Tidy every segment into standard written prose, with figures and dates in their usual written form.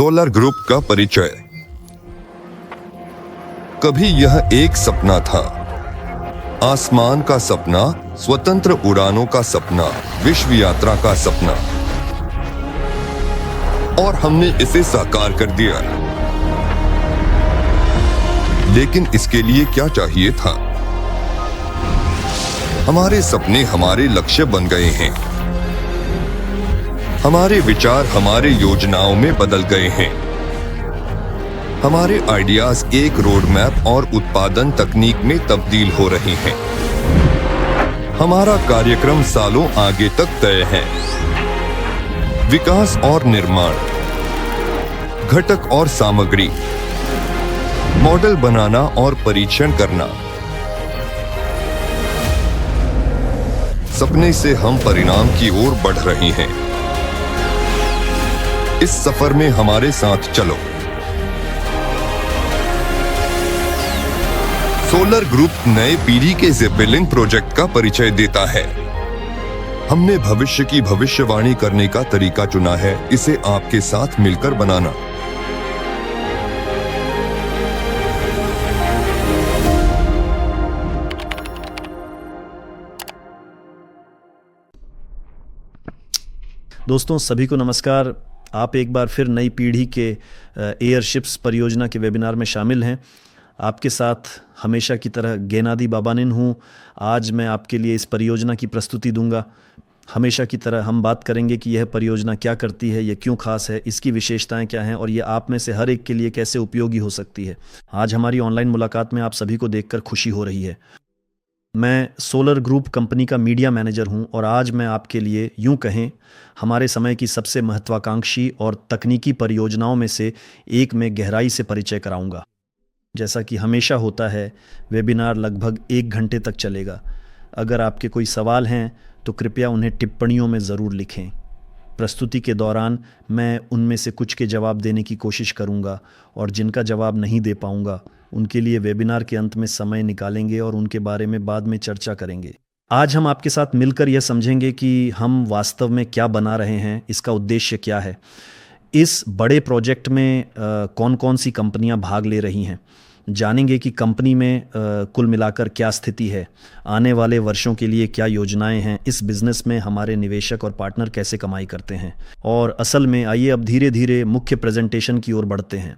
Solar group का परिचय। कभी यह एक सपना था, आसमान का सपना, स्वतंत्र उड़ानों का सपना, विश्व यात्रा का सपना, और हमने इसे साकार कर दिया। लेकिन इसके लिए क्या चाहिए था? हमारे सपने हमारे लक्ष्य बन गए हैं। हमारे विचार हमारे योजनाओं में बदल गए हैं। हमारे आइडियाज एक रोड मैप और उत्पादन तकनीक में तब्दील हो रहे हैं। हमारा कार्यक्रम सालों आगे तक तय है। विकास और निर्माण, घटक और सामग्री, मॉडल बनाना और परीक्षण करना। सपने से हम परिणाम की ओर बढ़ रहे हैं। इस सफर में हमारे साथ चलो। सोलर ग्रुप नए पीढ़ी के ज़ेपेलिन प्रोजेक्ट का परिचय देता है। हमने भविष्य की भविष्यवाणी करने का तरीका चुना है, इसे आपके साथ मिलकर बनाना। दोस्तों सभी को नमस्कार। आप एक बार फिर नई पीढ़ी के एयरशिप्स परियोजना के वेबिनार में शामिल हैं। आपके साथ हमेशा की तरह गेनादी बाबानिन हूँ। आज मैं आपके लिए इस परियोजना की प्रस्तुति दूंगा। हमेशा की तरह हम बात करेंगे कि यह परियोजना क्या करती है, यह क्यों खास है, इसकी विशेषताएं क्या हैं और ये आप में से हर एक के लिए कैसे उपयोगी हो सकती है। आज हमारी ऑनलाइन मुलाकात में आप सभी को देखकर खुशी हो रही है। मैं सोलर ग्रुप कंपनी का मीडिया मैनेजर हूं और आज मैं आपके लिए यूं कहें हमारे समय की सबसे महत्वाकांक्षी और तकनीकी परियोजनाओं में से एक में गहराई से परिचय कराऊंगा। जैसा कि हमेशा होता है, वेबिनार लगभग 1 घंटे तक चलेगा। अगर आपके कोई सवाल हैं तो कृपया उन्हें टिप्पणियों में ज़रूर लिखें। प्रस्तुति के दौरान मैं उनमें से कुछ के जवाब देने की कोशिश करूंगा और जिनका जवाब नहीं दे पाऊंगा उनके लिए वेबिनार के अंत में समय निकालेंगे और उनके बारे में बाद में चर्चा करेंगे। आज हम आपके साथ मिलकर यह समझेंगे कि हम वास्तव में क्या बना रहे हैं, इसका उद्देश्य क्या है, इस बड़े प्रोजेक्ट में कौन कौन सी कंपनियां भाग ले रही हैं। जानेंगे कि कंपनी में कुल मिलाकर क्या स्थिति है, आने वाले वर्षों के लिए क्या योजनाएं हैं, इस बिज़नेस में हमारे निवेशक और पार्टनर कैसे कमाई करते हैं। और असल में आइए अब धीरे धीरे मुख्य प्रेजेंटेशन की ओर बढ़ते हैं।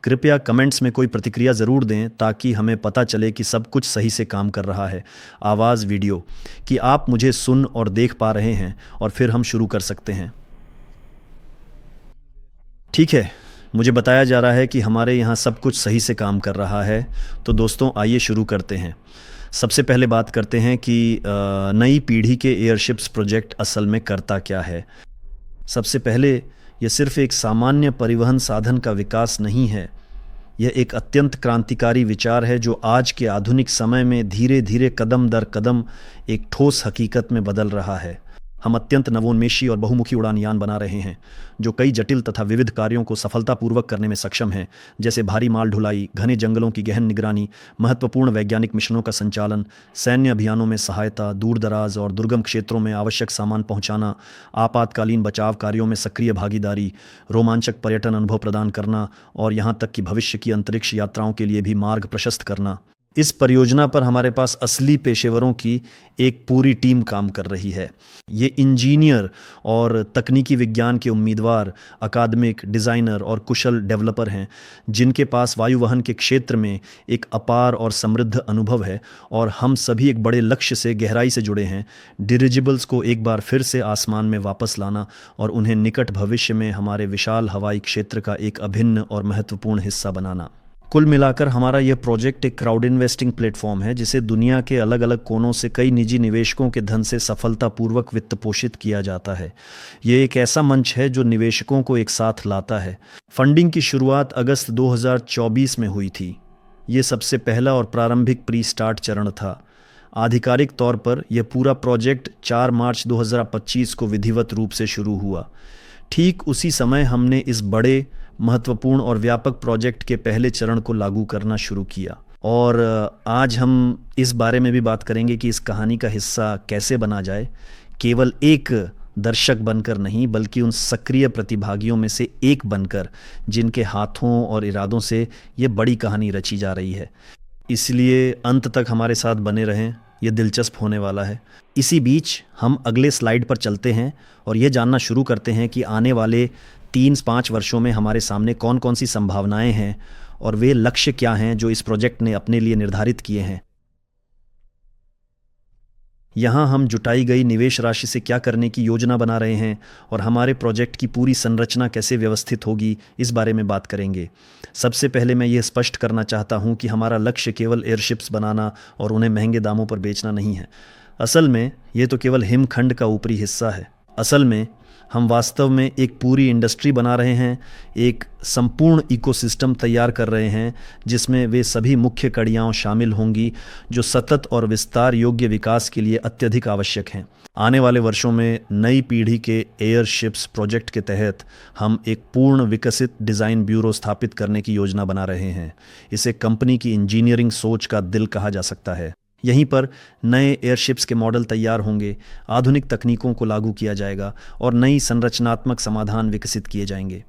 कृपया कमेंट्स में कोई प्रतिक्रिया ज़रूर दें ताकि हमें पता चले कि सब कुछ सही से काम कर रहा है। आवाज़, वीडियो, कि आप मुझे सुन और देख पा रहे हैं और फिर हम शुरू कर सकते हैं। ठीक है, मुझे बताया जा रहा है कि हमारे यहाँ सब कुछ सही से काम कर रहा है। तो दोस्तों आइए शुरू करते हैं। सबसे पहले बात करते हैं कि नई पीढ़ी के एयरशिप्स प्रोजेक्ट असल में करता क्या है। सबसे पहले यह सिर्फ एक सामान्य परिवहन साधन का विकास नहीं है। यह एक अत्यंत क्रांतिकारी विचार है जो आज के आधुनिक समय में धीरे धीरे कदम दर कदम एक ठोस हकीकत में बदल रहा है। हम अत्यंत नवोन्मेषी और बहुमुखी उड़ान यान बना रहे हैं जो कई जटिल तथा विविध कार्यों को सफलतापूर्वक करने में सक्षम हैं, जैसे भारी माल ढुलाई, घने जंगलों की गहन निगरानी, महत्वपूर्ण वैज्ञानिक मिशनों का संचालन, सैन्य अभियानों में सहायता, दूर दराज और दुर्गम क्षेत्रों में आवश्यक सामान पहुंचाना, आपातकालीन बचाव कार्यों में सक्रिय भागीदारी, रोमांचक पर्यटन अनुभव प्रदान करना और यहाँ तक कि भविष्य की अंतरिक्ष यात्राओं के लिए भी मार्ग प्रशस्त करना। इस परियोजना पर हमारे पास असली पेशेवरों की एक पूरी टीम काम कर रही है। ये इंजीनियर और तकनीकी विज्ञान के उम्मीदवार, अकादमिक, डिज़ाइनर और कुशल डेवलपर हैं जिनके पास वायुवहन के क्षेत्र में एक अपार और समृद्ध अनुभव है और हम सभी एक बड़े लक्ष्य से गहराई से जुड़े हैं, डिरिजिबल्स को एक बार फिर से आसमान में वापस लाना और उन्हें निकट भविष्य में हमारे विशाल हवाई क्षेत्र का एक अभिन्न और महत्वपूर्ण हिस्सा बनाना। कुल मिलाकर हमारा यह प्रोजेक्ट एक क्राउड इन्वेस्टिंग प्लेटफॉर्म है जिसे दुनिया के अलग अलग कोनों से कई निजी निवेशकों के धन से सफलतापूर्वक वित्त पोषित किया जाता है। यह एक ऐसा मंच है जो निवेशकों को एक साथ लाता है। फंडिंग की शुरुआत अगस्त 2024 में हुई थी। ये सबसे पहला और प्रारंभिक प्री स्टार्ट चरण था। आधिकारिक तौर पर यह पूरा प्रोजेक्ट 4 मार्च 2025 को विधिवत रूप से शुरू हुआ। ठीक उसी समय हमने इस बड़े, महत्वपूर्ण और व्यापक प्रोजेक्ट के पहले चरण को लागू करना शुरू किया। और आज हम इस बारे में भी बात करेंगे कि इस कहानी का हिस्सा कैसे बना जाए। केवल एक दर्शक बनकर नहीं, बल्कि उन सक्रिय प्रतिभागियों में से एक बनकर जिनके हाथों और इरादों से ये बड़ी कहानी रची जा रही है। इसलिए अंत तक हमारे साथ बने रहें, ये दिलचस्प होने वाला है। इसी बीच हम अगले स्लाइड पर चलते हैं और ये जानना शुरू करते हैं कि आने वाले 3-5 वर्षों में हमारे सामने कौन कौन सी संभावनाएं हैं और वे लक्ष्य क्या हैं जो इस प्रोजेक्ट ने अपने लिए निर्धारित किए हैं। यहाँ हम जुटाई गई निवेश राशि से क्या करने की योजना बना रहे हैं और हमारे प्रोजेक्ट की पूरी संरचना कैसे व्यवस्थित होगी, इस बारे में बात करेंगे। सबसे पहले मैं ये स्पष्ट करना चाहता हूँ कि हमारा लक्ष्य केवल एयरशिप्स बनाना और उन्हें महंगे दामों पर बेचना नहीं है। असल में ये तो केवल हिमखंड का ऊपरी हिस्सा है। असल में हम वास्तव में एक पूरी इंडस्ट्री बना रहे हैं, एक संपूर्ण इकोसिस्टम तैयार कर रहे हैं जिसमें वे सभी मुख्य कड़ियाँ शामिल होंगी जो सतत और विस्तार योग्य विकास के लिए अत्यधिक आवश्यक हैं। आने वाले वर्षों में नई पीढ़ी के एयरशिप्स प्रोजेक्ट के तहत हम एक पूर्ण विकसित डिज़ाइन ब्यूरो स्थापित करने की योजना बना रहे हैं। इसे कंपनी की इंजीनियरिंग सोच का दिल कहा जा सकता है। यहीं पर नए एयरशिप्स के मॉडल तैयार होंगे, आधुनिक तकनीकों को लागू किया जाएगा और नई संरचनात्मक समाधान विकसित किए जाएंगे।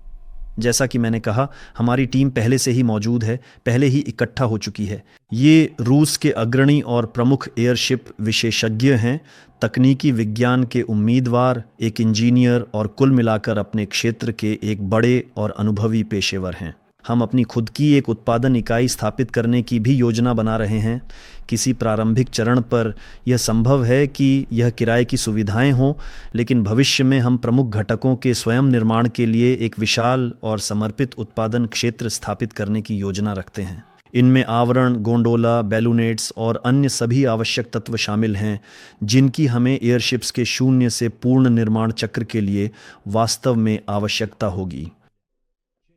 जैसा कि मैंने कहा, हमारी टीम पहले से ही मौजूद है, पहले ही इकट्ठा हो चुकी है। ये रूस के अग्रणी और प्रमुख एयरशिप विशेषज्ञ हैं, तकनीकी विज्ञान के उम्मीदवार, एक इंजीनियर और कुल मिलाकर अपने क्षेत्र के एक बड़े और अनुभवी पेशेवर हैं। हम अपनी खुद की एक उत्पादन इकाई स्थापित करने की भी योजना बना रहे हैं। किसी प्रारंभिक चरण पर यह संभव है कि यह किराए की सुविधाएं हों, लेकिन भविष्य में हम प्रमुख घटकों के स्वयं निर्माण के लिए एक विशाल और समर्पित उत्पादन क्षेत्र स्थापित करने की योजना रखते हैं। इनमें आवरण, गोंडोला, बैलूनेट्स और अन्य सभी आवश्यक तत्व शामिल हैं जिनकी हमें एयरशिप्स के शून्य से पूर्ण निर्माण चक्र के लिए वास्तव में आवश्यकता होगी।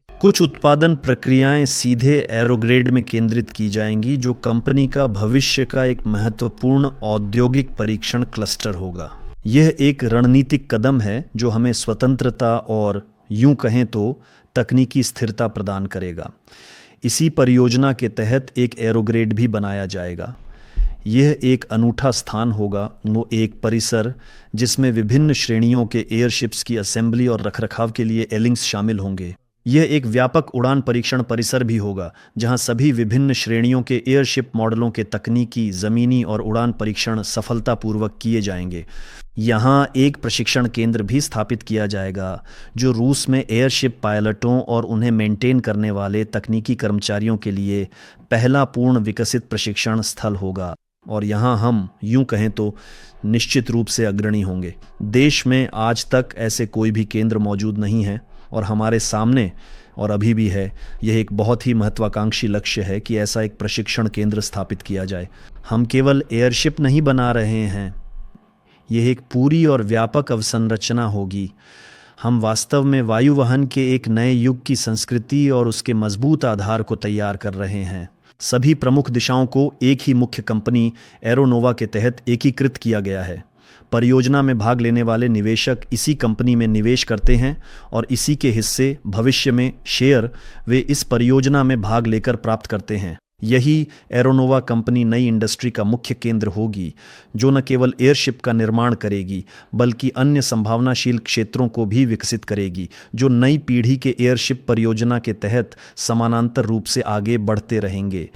कुछ उत्पादन प्रक्रियाएं सीधे एरोग्रेड में केंद्रित की जाएंगी, जो कंपनी का भविष्य का एक महत्वपूर्ण औद्योगिक परीक्षण क्लस्टर होगा। यह एक रणनीतिक कदम है जो हमें स्वतंत्रता और यूं कहें तो तकनीकी स्थिरता प्रदान करेगा। इसी परियोजना के तहत एक एरोग्रेड भी बनाया जाएगा। यह एक अनूठा स्थान होगा, वो एक परिसर जिसमें विभिन्न श्रेणियों के एयरशिप्स की असेंबली और रखरखाव के लिए एलिंग्स शामिल होंगे। यह एक व्यापक उड़ान परीक्षण परिसर भी होगा जहां सभी विभिन्न श्रेणियों के एयरशिप मॉडलों के तकनीकी, ज़मीनी और उड़ान परीक्षण सफलतापूर्वक किए जाएंगे। यहाँ एक प्रशिक्षण केंद्र भी स्थापित किया जाएगा जो रूस में एयरशिप पायलटों और उन्हें मेंटेन करने वाले तकनीकी कर्मचारियों के लिए पहला पूर्ण विकसित प्रशिक्षण स्थल होगा। और यहाँ हम यूं कहें तो निश्चित रूप से अग्रणी होंगे। देश में आज तक ऐसे कोई भी केंद्र मौजूद नहीं है और हमारे सामने और अभी भी है। यह एक बहुत ही महत्वाकांक्षी लक्ष्य है कि ऐसा एक प्रशिक्षण केंद्र स्थापित किया जाए। हम केवल एयरशिप नहीं बना रहे हैं, यह एक पूरी और व्यापक अवसंरचना होगी। हम वास्तव में वायुवहन के एक नए युग की संस्कृति और उसके मजबूत आधार को तैयार कर रहे हैं। सभी प्रमुख दिशाओं को एक ही मुख्य कंपनी एरोनोवा के तहत एकीकृत किया गया है। परियोजना में भाग लेने वाले निवेशक इसी कंपनी में निवेश करते हैं और इसी के हिस्से, भविष्य में शेयर, वे इस परियोजना में भाग लेकर प्राप्त करते हैं। यही एरोनोवा कंपनी नई इंडस्ट्री का मुख्य केंद्र होगी, जो न केवल एयरशिप का निर्माण करेगी बल्कि अन्य संभावनाशील क्षेत्रों को भी विकसित करेगी जो नई पीढ़ी के एयरशिप परियोजना के तहत समानांतर रूप से आगे बढ़ते रहेंगे।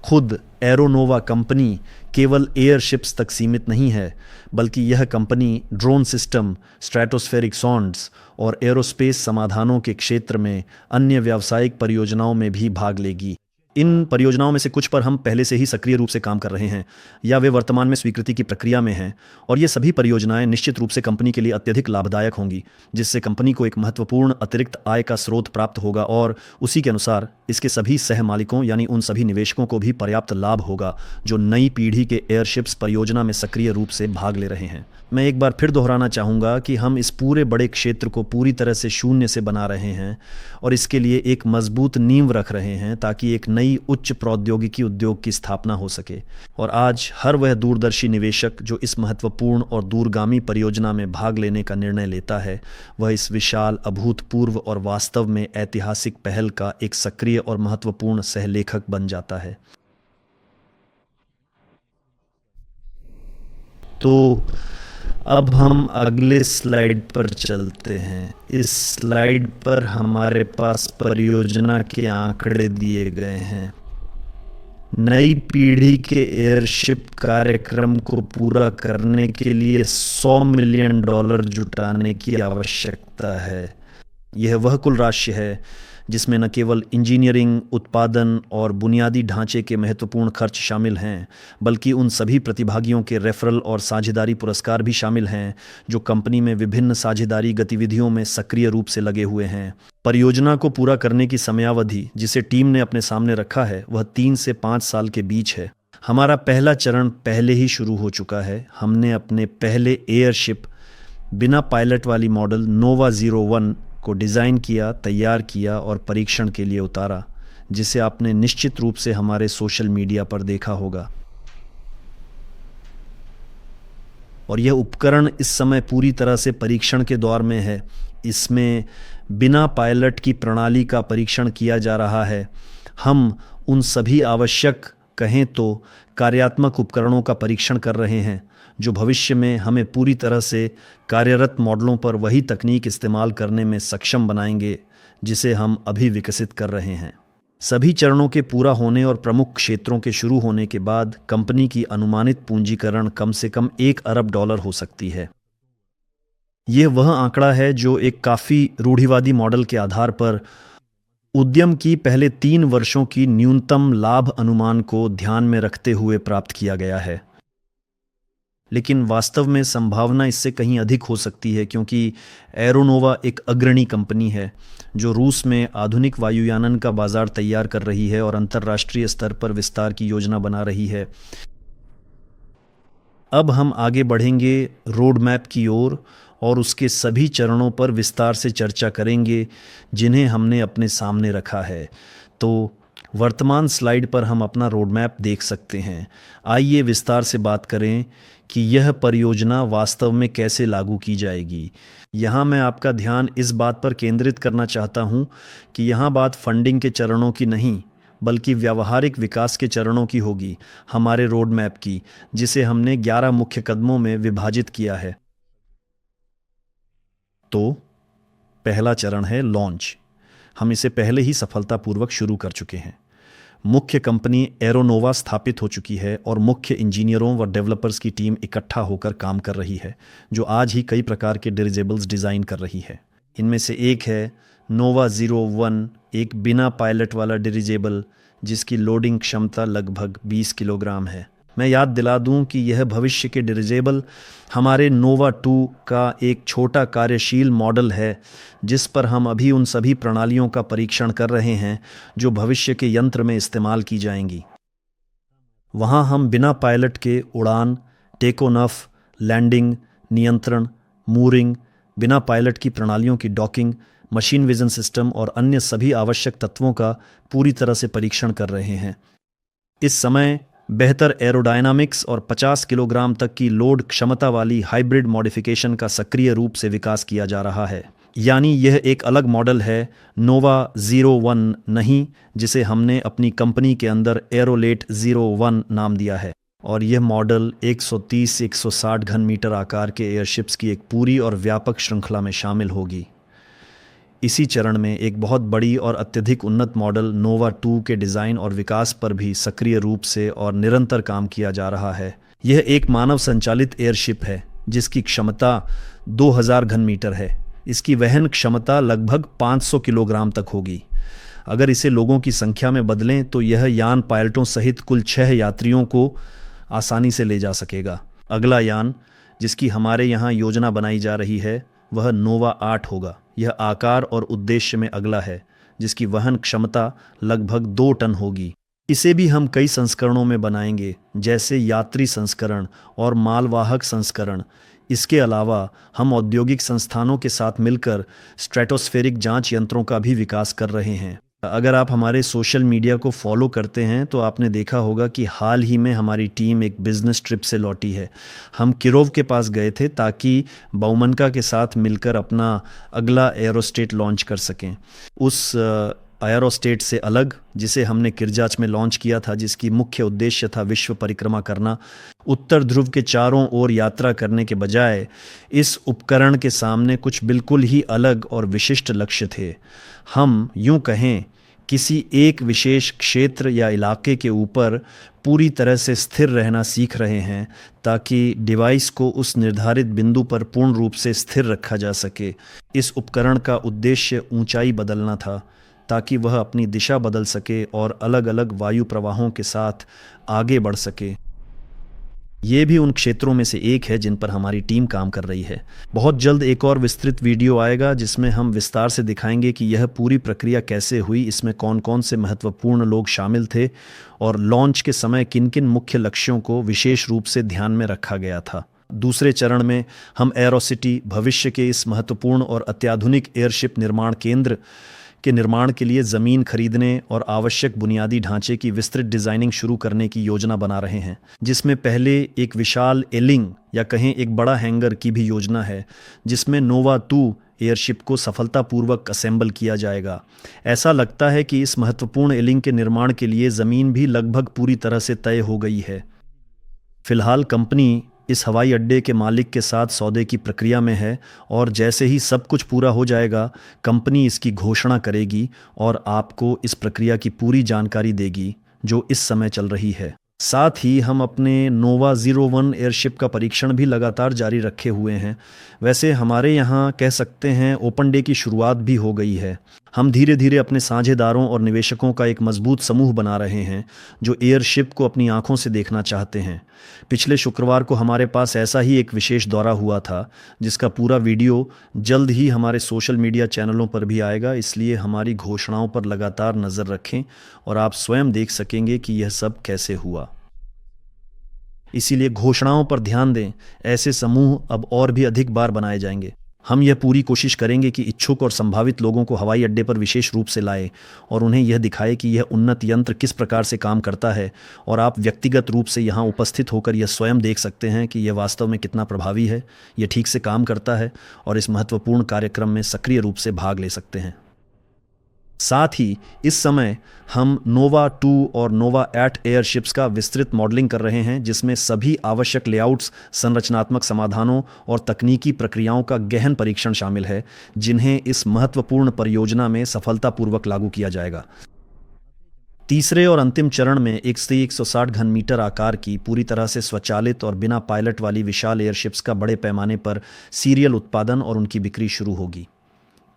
खुद एरोनोवा कंपनी केवल एयरशिप्स तक सीमित नहीं है, बल्कि यह कंपनी ड्रोन सिस्टम, स्ट्रैटोस्फेरिक सॉन्ड्स और एरोस्पेस समाधानों के क्षेत्र में अन्य व्यावसायिक परियोजनाओं में भी भाग लेगी। इन परियोजनाओं में से कुछ पर हम पहले से ही सक्रिय रूप से काम कर रहे हैं या वे वर्तमान में स्वीकृति की प्रक्रिया में हैं, और ये सभी परियोजनाएं निश्चित रूप से कंपनी के लिए अत्यधिक लाभदायक होंगी, जिससे कंपनी को एक महत्वपूर्ण अतिरिक्त आय का स्रोत प्राप्त होगा और उसी के अनुसार इसके सभी सह मालिकों यानी उन सभी निवेशकों को भी पर्याप्त लाभ होगा जो नई पीढ़ी के एयरशिप्स परियोजना में सक्रिय रूप से भाग ले रहे हैं। मैं एक बार फिर दोहराना चाहूँगा कि हम इस पूरे बड़े क्षेत्र को पूरी तरह से शून्य से बना रहे हैं और इसके लिए एक मजबूत नींव रख रहे हैं ताकि एक नई उच्च प्रौद्योगिकी उद्योग की स्थापना हो सके। और आज हर वह दूरदर्शी निवेशक जो इस महत्वपूर्ण और दूरगामी परियोजना में भाग लेने का निर्णय लेता है, वह इस विशाल, अभूतपूर्व और वास्तव में ऐतिहासिक पहल का एक सक्रिय और महत्वपूर्ण सहलेखक बन जाता है। तो अब हम अगले स्लाइड पर चलते हैं। इस स्लाइड पर हमारे पास परियोजना के आंकड़े दिए गए हैं। नई पीढ़ी के एयरशिप कार्यक्रम को पूरा करने के लिए $100 मिलियन जुटाने की आवश्यकता है। यह वह कुल राशि है जिसमें न केवल इंजीनियरिंग, उत्पादन और बुनियादी ढांचे के महत्वपूर्ण खर्च शामिल हैं, बल्कि उन सभी प्रतिभागियों के रेफरल और साझेदारी पुरस्कार भी शामिल हैं जो कंपनी में विभिन्न साझेदारी गतिविधियों में सक्रिय रूप से लगे हुए हैं। परियोजना को पूरा करने की समयावधि जिसे टीम ने अपने सामने रखा है वह 3 से 5 साल के बीच है। हमारा पहला चरण पहले ही शुरू हो चुका है। हमने अपने पहले एयरशिप बिना पायलट वाली मॉडल नोवा 01 को डिज़ाइन किया, तैयार किया और परीक्षण के लिए उतारा, जिसे आपने निश्चित रूप से हमारे सोशल मीडिया पर देखा होगा। और यह उपकरण इस समय पूरी तरह से परीक्षण के दौर में है। इसमें बिना पायलट की प्रणाली का परीक्षण किया जा रहा है। हम उन सभी आवश्यक, कहें तो कार्यात्मक उपकरणों का परीक्षण कर रहे हैं जो भविष्य में हमें पूरी तरह से कार्यरत मॉडलों पर वही तकनीक इस्तेमाल करने में सक्षम बनाएंगे जिसे हम अभी विकसित कर रहे हैं। सभी चरणों के पूरा होने और प्रमुख क्षेत्रों के शुरू होने के बाद कंपनी की अनुमानित पूंजीकरण कम से कम $1 अरब हो सकती है। यह वह आंकड़ा है जो एक काफ़ी रूढ़िवादी मॉडल के आधार पर उद्यम की पहले 3 वर्षों की न्यूनतम लाभ अनुमान को ध्यान में रखते हुए प्राप्त किया गया है। लेकिन वास्तव में संभावना इससे कहीं अधिक हो सकती है, क्योंकि एरोनोवा एक अग्रणी कंपनी है जो रूस में आधुनिक वायुयानन का बाजार तैयार कर रही है और अंतर्राष्ट्रीय स्तर पर विस्तार की योजना बना रही है। अब हम आगे बढ़ेंगे रोड मैप की ओर और उसके सभी चरणों पर विस्तार से चर्चा करेंगे जिन्हें हमने अपने सामने रखा है। तो वर्तमान स्लाइड पर हम अपना रोड मैप देख सकते हैं। आइए विस्तार से बात करें कि यह परियोजना वास्तव में कैसे लागू की जाएगी। यहाँ मैं आपका ध्यान इस बात पर केंद्रित करना चाहता हूँ कि यहाँ बात फंडिंग के चरणों की नहीं, बल्कि व्यावहारिक विकास के चरणों की होगी, हमारे रोड मैप की, जिसे हमने 11 मुख्य कदमों में विभाजित किया है। तो पहला चरण है लॉन्च। हम इसे पहले ही सफलतापूर्वक शुरू कर चुके हैं। मुख्य कंपनी एरोनोवा स्थापित हो चुकी है और मुख्य इंजीनियरों व डेवलपर्स की टीम इकट्ठा होकर काम कर रही है, जो आज ही कई प्रकार के डिरिजेबल्स डिज़ाइन कर रही है। इनमें से एक है नोवा 01, एक बिना पायलट वाला डिरिजेबल जिसकी लोडिंग क्षमता लगभग 20 किलोग्राम है। मैं याद दिला दूं कि यह भविष्य के डिरिजेबल हमारे नोवा 2 का एक छोटा कार्यशील मॉडल है, जिस पर हम अभी उन सभी प्रणालियों का परीक्षण कर रहे हैं जो भविष्य के यंत्र में इस्तेमाल की जाएंगी। वहां हम बिना पायलट के उड़ान, टेक ऑफ, लैंडिंग, नियंत्रण, मूरिंग, बिना पायलट की प्रणालियों की डॉकिंग, मशीन विजन सिस्टम और अन्य सभी आवश्यक तत्वों का पूरी तरह से परीक्षण कर रहे हैं। इस समय बेहतर एरोडायनामिक्स और 50 किलोग्राम तक की लोड क्षमता वाली हाइब्रिड मॉडिफिकेशन का सक्रिय रूप से विकास किया जा रहा है। यानी यह एक अलग मॉडल है, नोवा 01 नहीं, जिसे हमने अपनी कंपनी के अंदर एरोलेट 01 नाम दिया है। और यह मॉडल 130 से 160 घन मीटर आकार के एयरशिप्स की एक पूरी और व्यापक श्रृंखला में शामिल होगी। इसी चरण में एक बहुत बड़ी और अत्यधिक उन्नत मॉडल नोवा 2 के डिज़ाइन और विकास पर भी सक्रिय रूप से और निरंतर काम किया जा रहा है। यह एक मानव संचालित एयरशिप है जिसकी क्षमता 2000 घन मीटर है। इसकी वहन क्षमता लगभग 500 किलोग्राम तक होगी। अगर इसे लोगों की संख्या में बदलें तो यह यान पायलटों सहित कुल 6 यात्रियों को आसानी से ले जा सकेगा। अगला यान जिसकी हमारे यहाँ योजना बनाई जा रही है वह नोवा 8 होगा। यह आकार और उद्देश्य में अगला है, जिसकी वहन क्षमता लगभग 2 टन होगी। इसे भी हम कई संस्करणों में बनाएंगे, जैसे यात्री संस्करण और मालवाहक संस्करण। इसके अलावा हम औद्योगिक संस्थानों के साथ मिलकर स्ट्रेटोस्फेरिक जांच यंत्रों का भी विकास कर रहे हैं। अगर आप हमारे सोशल मीडिया को फॉलो करते हैं तो आपने देखा होगा कि हाल ही में हमारी टीम एक बिजनेस ट्रिप से लौटी है। हम किरोव के पास गए थे ताकि बाउमनका के साथ मिलकर अपना अगला एरोस्टेट लॉन्च कर सकें। उस एरोस्टेट से अलग, जिसे हमने किरजाच में लॉन्च किया था, जिसकी मुख्य उद्देश्य था विश्व परिक्रमा करना, उत्तर ध्रुव के चारों ओर यात्रा करने के बजाय इस उपकरण के सामने कुछ बिल्कुल ही अलग और विशिष्ट लक्ष्य थे। हम यूं कहें किसी एक विशेष क्षेत्र या इलाके के ऊपर पूरी तरह से स्थिर रहना सीख रहे हैं ताकि डिवाइस को उस निर्धारित बिंदु पर पूर्ण रूप से स्थिर रखा जा सके। इस उपकरण का उद्देश्य ऊंचाई बदलना था ताकि वह अपनी दिशा बदल सके और अलग अलग वायु प्रवाहों के साथ आगे बढ़ सके। ये भी उन क्षेत्रों में से एक है जिन पर हमारी टीम काम कर रही है। बहुत जल्द एक और विस्तृत वीडियो आएगा जिसमें हम विस्तार से दिखाएंगे कि यह पूरी प्रक्रिया कैसे हुई, इसमें कौन कौन से महत्वपूर्ण लोग शामिल थे और लॉन्च के समय किन किन मुख्य लक्ष्यों को विशेष रूप से ध्यान में रखा गया था। दूसरे चरण में हम एरोसिटी, भविष्य के इस महत्वपूर्ण और अत्याधुनिक एयरशिप निर्माण केंद्र के निर्माण के लिए ज़मीन खरीदने और आवश्यक बुनियादी ढांचे की विस्तृत डिज़ाइनिंग शुरू करने की योजना बना रहे हैं, जिसमें पहले एक विशाल एलिंग या कहें एक बड़ा हैंगर की भी योजना है, जिसमें नोवा 2 एयरशिप को सफलतापूर्वक असेंबल किया जाएगा। ऐसा लगता है कि इस महत्वपूर्ण एलिंग के निर्माण के लिए ज़मीन भी लगभग पूरी तरह से तय हो गई है। फिलहाल कंपनी इस हवाई अड्डे के मालिक के साथ सौदे की प्रक्रिया में है और जैसे ही सब कुछ पूरा हो जाएगा, कंपनी इसकी घोषणा करेगी और आपको इस प्रक्रिया की पूरी जानकारी देगी जो इस समय चल रही है। साथ ही हम अपने नोवा 01 एयरशिप का परीक्षण भी लगातार जारी रखे हुए हैं। वैसे हमारे यहाँ कह सकते हैं ओपन डे की शुरुआत भी हो गई है। हम धीरे धीरे अपने साझेदारों और निवेशकों का एक मजबूत समूह बना रहे हैं जो एयरशिप को अपनी आंखों से देखना चाहते हैं। पिछले शुक्रवार को हमारे पास ऐसा ही एक विशेष दौरा हुआ था जिसका पूरा वीडियो जल्द ही हमारे सोशल मीडिया चैनलों पर भी आएगा, इसलिए हमारी घोषणाओं पर लगातार नज़र रखें और आप स्वयं देख सकेंगे कि यह सब कैसे हुआ। इसीलिए घोषणाओं पर ध्यान दें, ऐसे समूह अब और भी अधिक बार बनाए जाएंगे। हम यह पूरी कोशिश करेंगे कि इच्छुक और संभावित लोगों को हवाई अड्डे पर विशेष रूप से लाएं और उन्हें यह दिखाए कि यह उन्नत यंत्र किस प्रकार से काम करता है और आप व्यक्तिगत रूप से यहाँ उपस्थित होकर यह स्वयं देख सकते हैं कि यह वास्तव में कितना प्रभावी है, यह ठीक से काम करता है और इस महत्वपूर्ण कार्यक्रम में सक्रिय रूप से भाग ले सकते हैं। साथ ही इस समय हम नोवा 2 और नोवा 8 एयरशिप्स का विस्तृत मॉडलिंग कर रहे हैं, जिसमें सभी आवश्यक लेआउट्स, संरचनात्मक समाधानों और तकनीकी प्रक्रियाओं का गहन परीक्षण शामिल है, जिन्हें इस महत्वपूर्ण परियोजना में सफलतापूर्वक लागू किया जाएगा। तीसरे और अंतिम चरण में 160 घन मीटर आकार की पूरी तरह से स्वचालित और बिना पायलट वाली विशाल एयरशिप्स का बड़े पैमाने पर सीरियल उत्पादन और उनकी बिक्री शुरू होगी।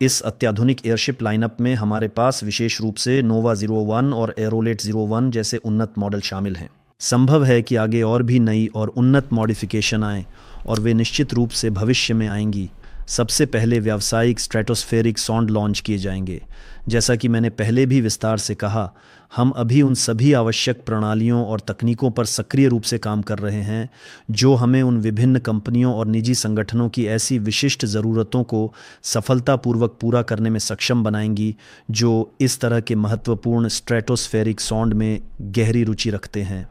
इस अत्याधुनिक एयरशिप लाइनअप में हमारे पास विशेष रूप से नोवा 01 और एरोलेट 01 जैसे उन्नत मॉडल शामिल हैं। संभव है कि आगे और भी नई और उन्नत मॉडिफिकेशन आएं और वे निश्चित रूप से भविष्य में आएंगी। सबसे पहले व्यावसायिक स्ट्रेटोस्फेरिक सॉन्ड लॉन्च किए जाएंगे। जैसा कि मैंने पहले भी विस्तार से कहा, हम अभी उन सभी आवश्यक प्रणालियों और तकनीकों पर सक्रिय रूप से काम कर रहे हैं जो हमें उन विभिन्न कंपनियों और निजी संगठनों की ऐसी विशिष्ट ज़रूरतों को सफलतापूर्वक पूरा करने में सक्षम बनाएंगी जो इस तरह के महत्वपूर्ण स्ट्रेटोस्फेरिक सॉन्ड में गहरी रुचि रखते हैं।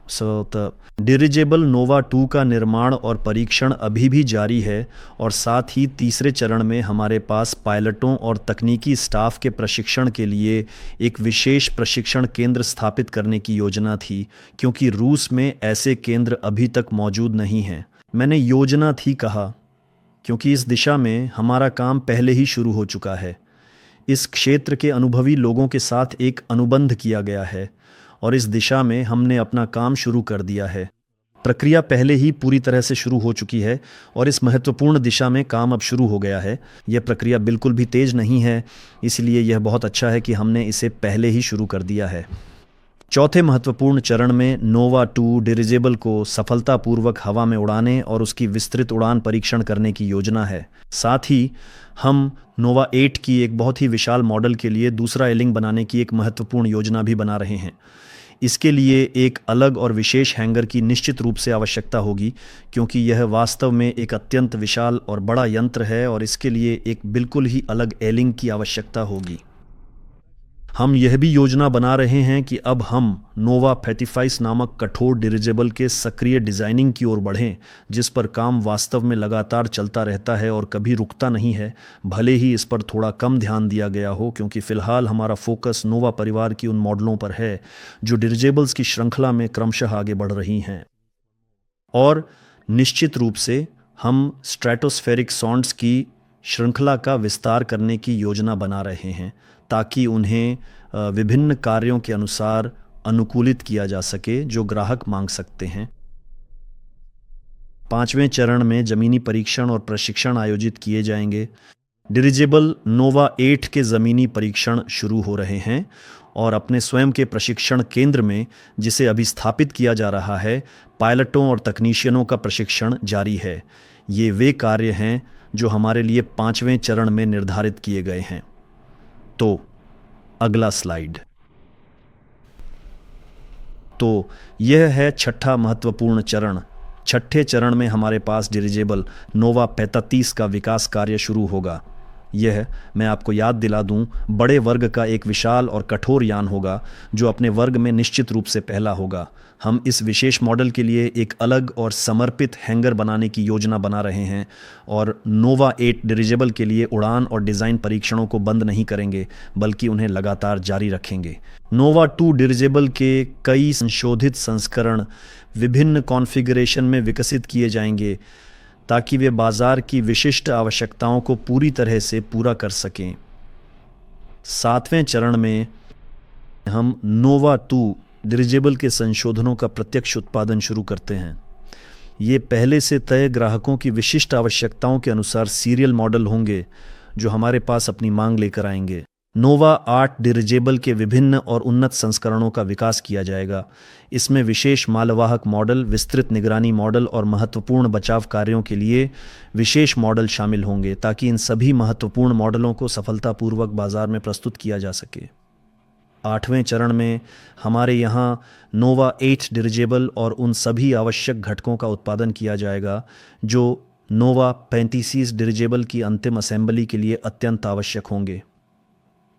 डिरिजेबल नोवा 2 का निर्माण और परीक्षण अभी भी जारी है और साथ ही तीसरे चरण में हमारे पास पायलटों और तकनीकी स्टाफ के प्रशिक्षण के लिए एक विशेष प्रशिक्षण केंद्र स्थापित करने की योजना थी, क्योंकि रूस में ऐसे केंद्र अभी तक मौजूद नहीं हैं। मैंने योजना थी कहा क्योंकि इस दिशा में हमारा काम पहले ही शुरू हो चुका है। इस क्षेत्र के अनुभवी लोगों के साथ एक अनुबंध किया गया है और इस दिशा में हमने अपना काम शुरू कर दिया है। प्रक्रिया पहले ही पूरी तरह से शुरू हो चुकी है और इस महत्वपूर्ण दिशा में काम अब शुरू हो गया है। यह प्रक्रिया बिल्कुल भी तेज नहीं है, इसलिए यह बहुत अच्छा है कि हमने इसे पहले ही शुरू कर दिया है। चौथे महत्वपूर्ण चरण में नोवा 2 डिरिजेबल को सफलतापूर्वक हवा में उड़ाने और उसकी विस्तृत उड़ान परीक्षण करने की योजना है। साथ ही हम नोवा 8 की एक बहुत ही विशाल मॉडल के लिए दूसरा एलिंग बनाने की एक महत्वपूर्ण योजना भी बना रहे हैं। इसके लिए एक अलग और विशेष हैंगर की निश्चित रूप से आवश्यकता होगी, क्योंकि यह वास्तव में एक अत्यंत विशाल और बड़ा यंत्र है और इसके लिए एक बिल्कुल ही अलग एलिंग की आवश्यकता होगी। हम यह भी योजना बना रहे हैं कि अब हम नोवा 35 नामक कठोर डिरिजेबल के सक्रिय डिज़ाइनिंग की ओर बढ़ें, जिस पर काम वास्तव में लगातार चलता रहता है और कभी रुकता नहीं है, भले ही इस पर थोड़ा कम ध्यान दिया गया हो, क्योंकि फ़िलहाल हमारा फोकस नोवा परिवार की उन मॉडलों पर है जो डिरिजेबल्स की श्रृंखला में क्रमशः आगे बढ़ रही हैं। और निश्चित रूप से हम स्ट्रेटोस्फेरिक सॉन्ड्स की श्रृंखला का विस्तार करने की योजना बना रहे हैं, ताकि उन्हें विभिन्न कार्यों के अनुसार अनुकूलित किया जा सके जो ग्राहक मांग सकते हैं। 5वें चरण में ज़मीनी परीक्षण और प्रशिक्षण आयोजित किए जाएंगे। डिरिजेबल नोवा 8 के ज़मीनी परीक्षण शुरू हो रहे हैं और अपने स्वयं के प्रशिक्षण केंद्र में, जिसे अभी स्थापित किया जा रहा है, पायलटों और तकनीशियनों का प्रशिक्षण जारी है। ये वे कार्य हैं जो हमारे लिए 5वें चरण में निर्धारित किए गए हैं। तो अगला स्लाइड। तो यह है छठा महत्वपूर्ण चरण। छठे चरण में हमारे पास डिरिजेबल नोवा 35 का विकास कार्य शुरू होगा। यह, मैं आपको याद दिला दूं, बड़े वर्ग का एक विशाल और कठोर यान होगा जो अपने वर्ग में निश्चित रूप से पहला होगा। हम इस विशेष मॉडल के लिए एक अलग और समर्पित हैंगर बनाने की योजना बना रहे हैं और नोवा 8 डिरिजेबल के लिए उड़ान और डिज़ाइन परीक्षणों को बंद नहीं करेंगे, बल्कि उन्हें लगातार जारी रखेंगे। नोवा 2 डिरिजेबल के कई संशोधित संस्करण विभिन्न कॉन्फ़िगरेशन में विकसित किए जाएंगे ताकि वे बाजार की विशिष्ट आवश्यकताओं को पूरी तरह से पूरा कर सकें। 7वें चरण में हम नोवा 2 डिरिजेबल के संशोधनों का प्रत्यक्ष उत्पादन शुरू करते हैं। ये पहले से तय ग्राहकों की विशिष्ट आवश्यकताओं के अनुसार सीरियल मॉडल होंगे जो हमारे पास अपनी मांग लेकर आएंगे। नोवा 8 डिरिजेबल के विभिन्न और उन्नत संस्करणों का विकास किया जाएगा। इसमें विशेष मालवाहक मॉडल, विस्तृत निगरानी मॉडल और महत्वपूर्ण बचाव कार्यों के लिए विशेष मॉडल शामिल होंगे, ताकि इन सभी महत्वपूर्ण मॉडलों को सफलतापूर्वक बाजार में प्रस्तुत किया जा सके। 8वें चरण में हमारे यहाँ नोवा 8 डिरिजेबल और उन सभी आवश्यक घटकों का उत्पादन किया जाएगा जो नोवा 35 डिरिजेबल की अंतिम असेंबली के लिए अत्यंत आवश्यक होंगे।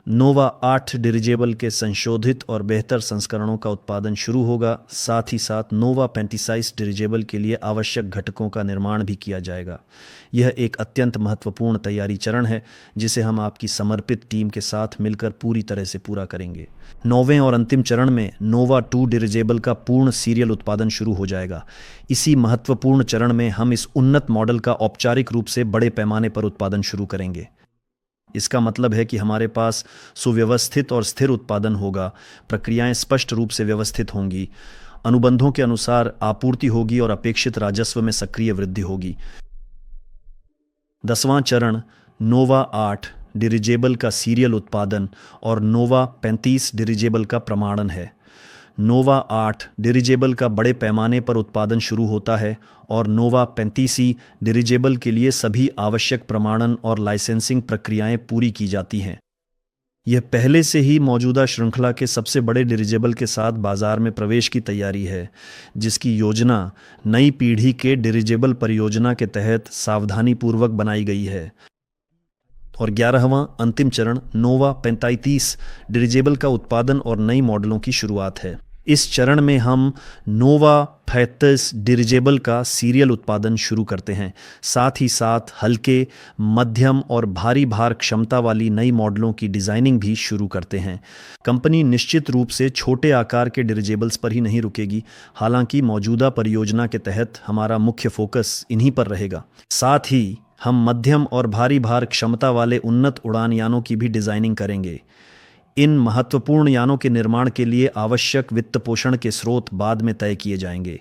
नोवा 8 डिरिजेबल के संशोधित और बेहतर संस्करणों का उत्पादन शुरू होगा। साथ ही साथ नोवा 35 डिरिजेबल के लिए आवश्यक घटकों का निर्माण भी किया जाएगा। यह एक अत्यंत महत्वपूर्ण तैयारी चरण है जिसे हम आपकी समर्पित टीम के साथ मिलकर पूरी तरह से पूरा करेंगे। 9वें और अंतिम चरण में नोवा 2 डिरिजेबल का पूर्ण सीरियल उत्पादन शुरू हो जाएगा। इसी महत्वपूर्ण चरण में हम इस उन्नत मॉडल का औपचारिक रूप से बड़े पैमाने पर उत्पादन शुरू करेंगे। इसका मतलब है कि हमारे पास सुव्यवस्थित और स्थिर उत्पादन होगा, प्रक्रियाएं स्पष्ट रूप से व्यवस्थित होंगी, अनुबंधों के अनुसार आपूर्ति होगी और अपेक्षित राजस्व में सक्रिय वृद्धि होगी। 10वां चरण नोवा 8 डिरिजेबल का सीरियल उत्पादन और नोवा 35 डिरिजेबल का प्रमाणन है। नोवा 8 डिरिजेबल का बड़े पैमाने पर उत्पादन शुरू होता है और नोवा 35 डिरिजेबल के लिए सभी आवश्यक प्रमाणन और लाइसेंसिंग प्रक्रियाएं पूरी की जाती हैं। यह पहले से ही मौजूदा श्रृंखला के सबसे बड़े डिरिजेबल के साथ बाजार में प्रवेश की तैयारी है, जिसकी योजना नई पीढ़ी के डिरिजेबल परियोजना के तहत सावधानीपूर्वक बनाई गई है। और 11वां अंतिम चरण नोवा 35 डिरिजेबल का उत्पादन और नई मॉडलों की शुरुआत है। इस चरण में हम नोवा 35 डिरिजेबल का सीरियल उत्पादन शुरू करते हैं। साथ ही साथ हल्के, मध्यम और भारी भार क्षमता वाली नई मॉडलों की डिज़ाइनिंग भी शुरू करते हैं। कंपनी निश्चित रूप से छोटे आकार के डिरिजेबल्स पर ही नहीं रुकेगी, हालांकि मौजूदा परियोजना के तहत हमारा मुख्य फोकस इन्हीं पर रहेगा। साथ ही हम मध्यम और भारी भार क्षमता वाले उन्नत उड़ान यानों की भी डिज़ाइनिंग करेंगे। इन महत्वपूर्ण यानों के निर्माण के लिए आवश्यक वित्त पोषण के स्रोत बाद में तय किए जाएंगे।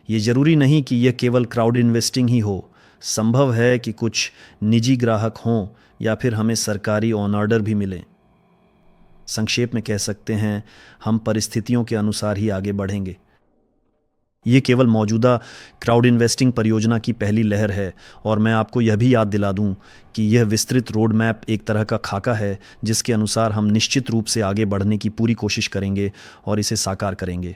ये जरूरी नहीं कि यह केवल क्राउड इन्वेस्टिंग ही हो। संभव है कि कुछ निजी ग्राहक हों या फिर हमें सरकारी ऑन ऑर्डर भी मिले। संक्षेप में कह सकते हैं, हम परिस्थितियों के अनुसार ही आगे बढ़ेंगे। ये केवल मौजूदा क्राउड इन्वेस्टिंग परियोजना की पहली लहर है और मैं आपको यह भी याद दिला दूं कि यह विस्तृत रोड मैप एक तरह का खाका है जिसके अनुसार हम निश्चित रूप से आगे बढ़ने की पूरी कोशिश करेंगे और इसे साकार करेंगे।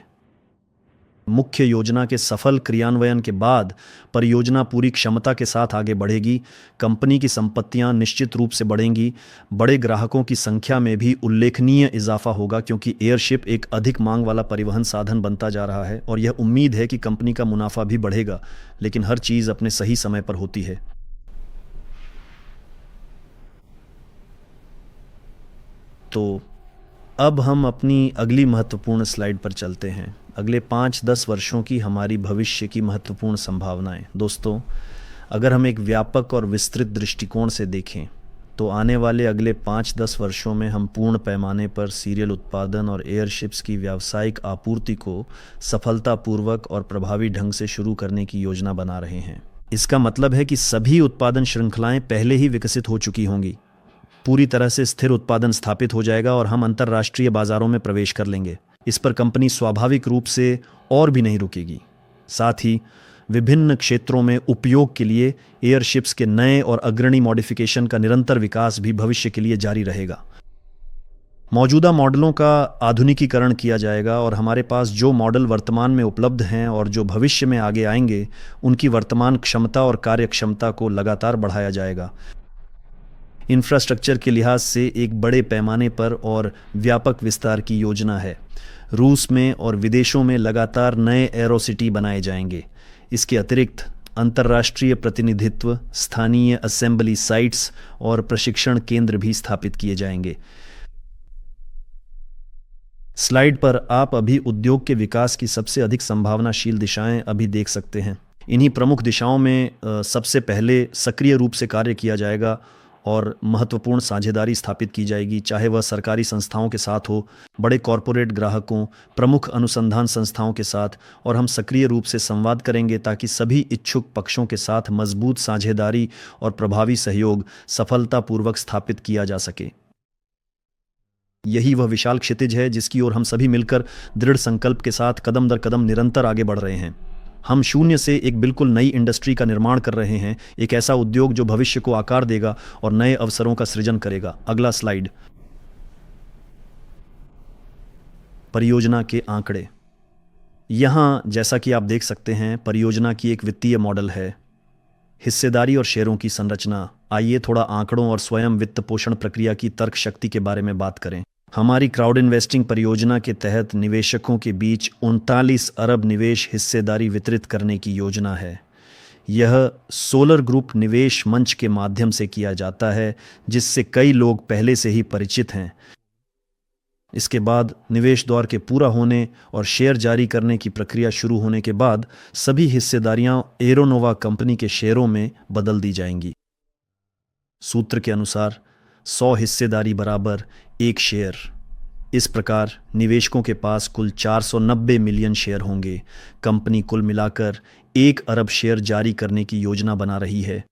मुख्य योजना के सफल क्रियान्वयन के बाद परियोजना पूरी क्षमता के साथ आगे बढ़ेगी। कंपनी की संपत्तियां निश्चित रूप से बढ़ेंगी। बड़े ग्राहकों की संख्या में भी उल्लेखनीय इजाफा होगा, क्योंकि एयरशिप एक अधिक मांग वाला परिवहन साधन बनता जा रहा है और यह उम्मीद है कि कंपनी का मुनाफा भी बढ़ेगा। लेकिन हर चीज़ अपने सही समय पर होती है। तो अब हम अपनी अगली महत्वपूर्ण स्लाइड पर चलते हैं। अगले 5-10 वर्षों की हमारी भविष्य की महत्वपूर्ण संभावनाएं। दोस्तों, अगर हम एक व्यापक और विस्तृत दृष्टिकोण से देखें तो आने वाले अगले 5-10 वर्षों में हम पूर्ण पैमाने पर सीरियल उत्पादन और एयरशिप्स की व्यावसायिक आपूर्ति को सफलतापूर्वक और प्रभावी ढंग से शुरू करने की योजना बना रहे हैं। इसका मतलब है कि सभी उत्पादन श्रृंखलाएं पहले ही विकसित हो चुकी होंगी। पूरी तरह से स्थिर उत्पादन स्थापित हो जाएगा और हम अंतर्राष्ट्रीय बाजारों में प्रवेश कर लेंगे। इस पर कंपनी स्वाभाविक रूप से और भी नहीं रुकेगी। साथ ही विभिन्न क्षेत्रों में उपयोग के लिए एयरशिप्स के नए और अग्रणी मॉडिफिकेशन का निरंतर विकास भी भविष्य के लिए जारी रहेगा। मौजूदा मॉडलों का आधुनिकीकरण किया जाएगा और हमारे पास जो मॉडल वर्तमान में उपलब्ध हैं और जो भविष्य में आगे आएंगे, उनकी वर्तमान क्षमता और कार्यक्षमता को लगातार बढ़ाया जाएगा। इंफ्रास्ट्रक्चर के लिहाज से एक बड़े पैमाने पर और व्यापक विस्तार की योजना है। रूस में और विदेशों में लगातार नए एरोसिटी बनाए जाएंगे। इसके अतिरिक्त अंतर्राष्ट्रीय प्रतिनिधित्व, स्थानीय असेंबली साइट्स और प्रशिक्षण केंद्र भी स्थापित किए जाएंगे। स्लाइड पर आप अभी उद्योग के विकास की सबसे अधिक संभावनाशील दिशाएं अभी देख सकते हैं। इन्हीं प्रमुख दिशाओं में सबसे पहले सक्रिय रूप से कार्य किया जाएगा और महत्वपूर्ण साझेदारी स्थापित की जाएगी, चाहे वह सरकारी संस्थाओं के साथ हो, बड़े कॉरपोरेट ग्राहकों, प्रमुख अनुसंधान संस्थाओं के साथ। और हम सक्रिय रूप से संवाद करेंगे ताकि सभी इच्छुक पक्षों के साथ मजबूत साझेदारी और प्रभावी सहयोग सफलतापूर्वक स्थापित किया जा सके। यही वह विशाल क्षितिज है जिसकी ओर हम सभी मिलकर दृढ़ संकल्प के साथ कदम दर कदम निरंतर आगे बढ़ रहे हैं। हम शून्य से एक बिल्कुल नई इंडस्ट्री का निर्माण कर रहे हैं, एक ऐसा उद्योग जो भविष्य को आकार देगा और नए अवसरों का सृजन करेगा। अगला स्लाइड। परियोजना के आंकड़े। यहां जैसा कि आप देख सकते हैं, परियोजना की एक वित्तीय मॉडल है। हिस्सेदारी और शेयरों की संरचना। आइए थोड़ा आंकड़ों और स्वयं वित्त पोषण प्रक्रिया की तर्क शक्ति के बारे में बात करें। हमारी क्राउड इन्वेस्टिंग परियोजना के तहत निवेशकों के बीच 39 अरब निवेश हिस्सेदारी वितरित करने की योजना है। यह सोलर ग्रुप निवेश मंच के माध्यम से किया जाता है, जिससे कई लोग पहले से ही परिचित हैं। इसके बाद निवेश दौर के पूरा होने और शेयर जारी करने की प्रक्रिया शुरू होने के बाद सभी हिस्सेदारियां एरोनोवा कंपनी के शेयरों में बदल दी जाएंगी। सूत्र के अनुसार 100 हिस्सेदारी बराबर 1 शेयर। इस प्रकार निवेशकों के पास कुल 490 मिलियन शेयर होंगे। कंपनी कुल मिलाकर 1 अरब शेयर जारी करने की योजना बना रही है।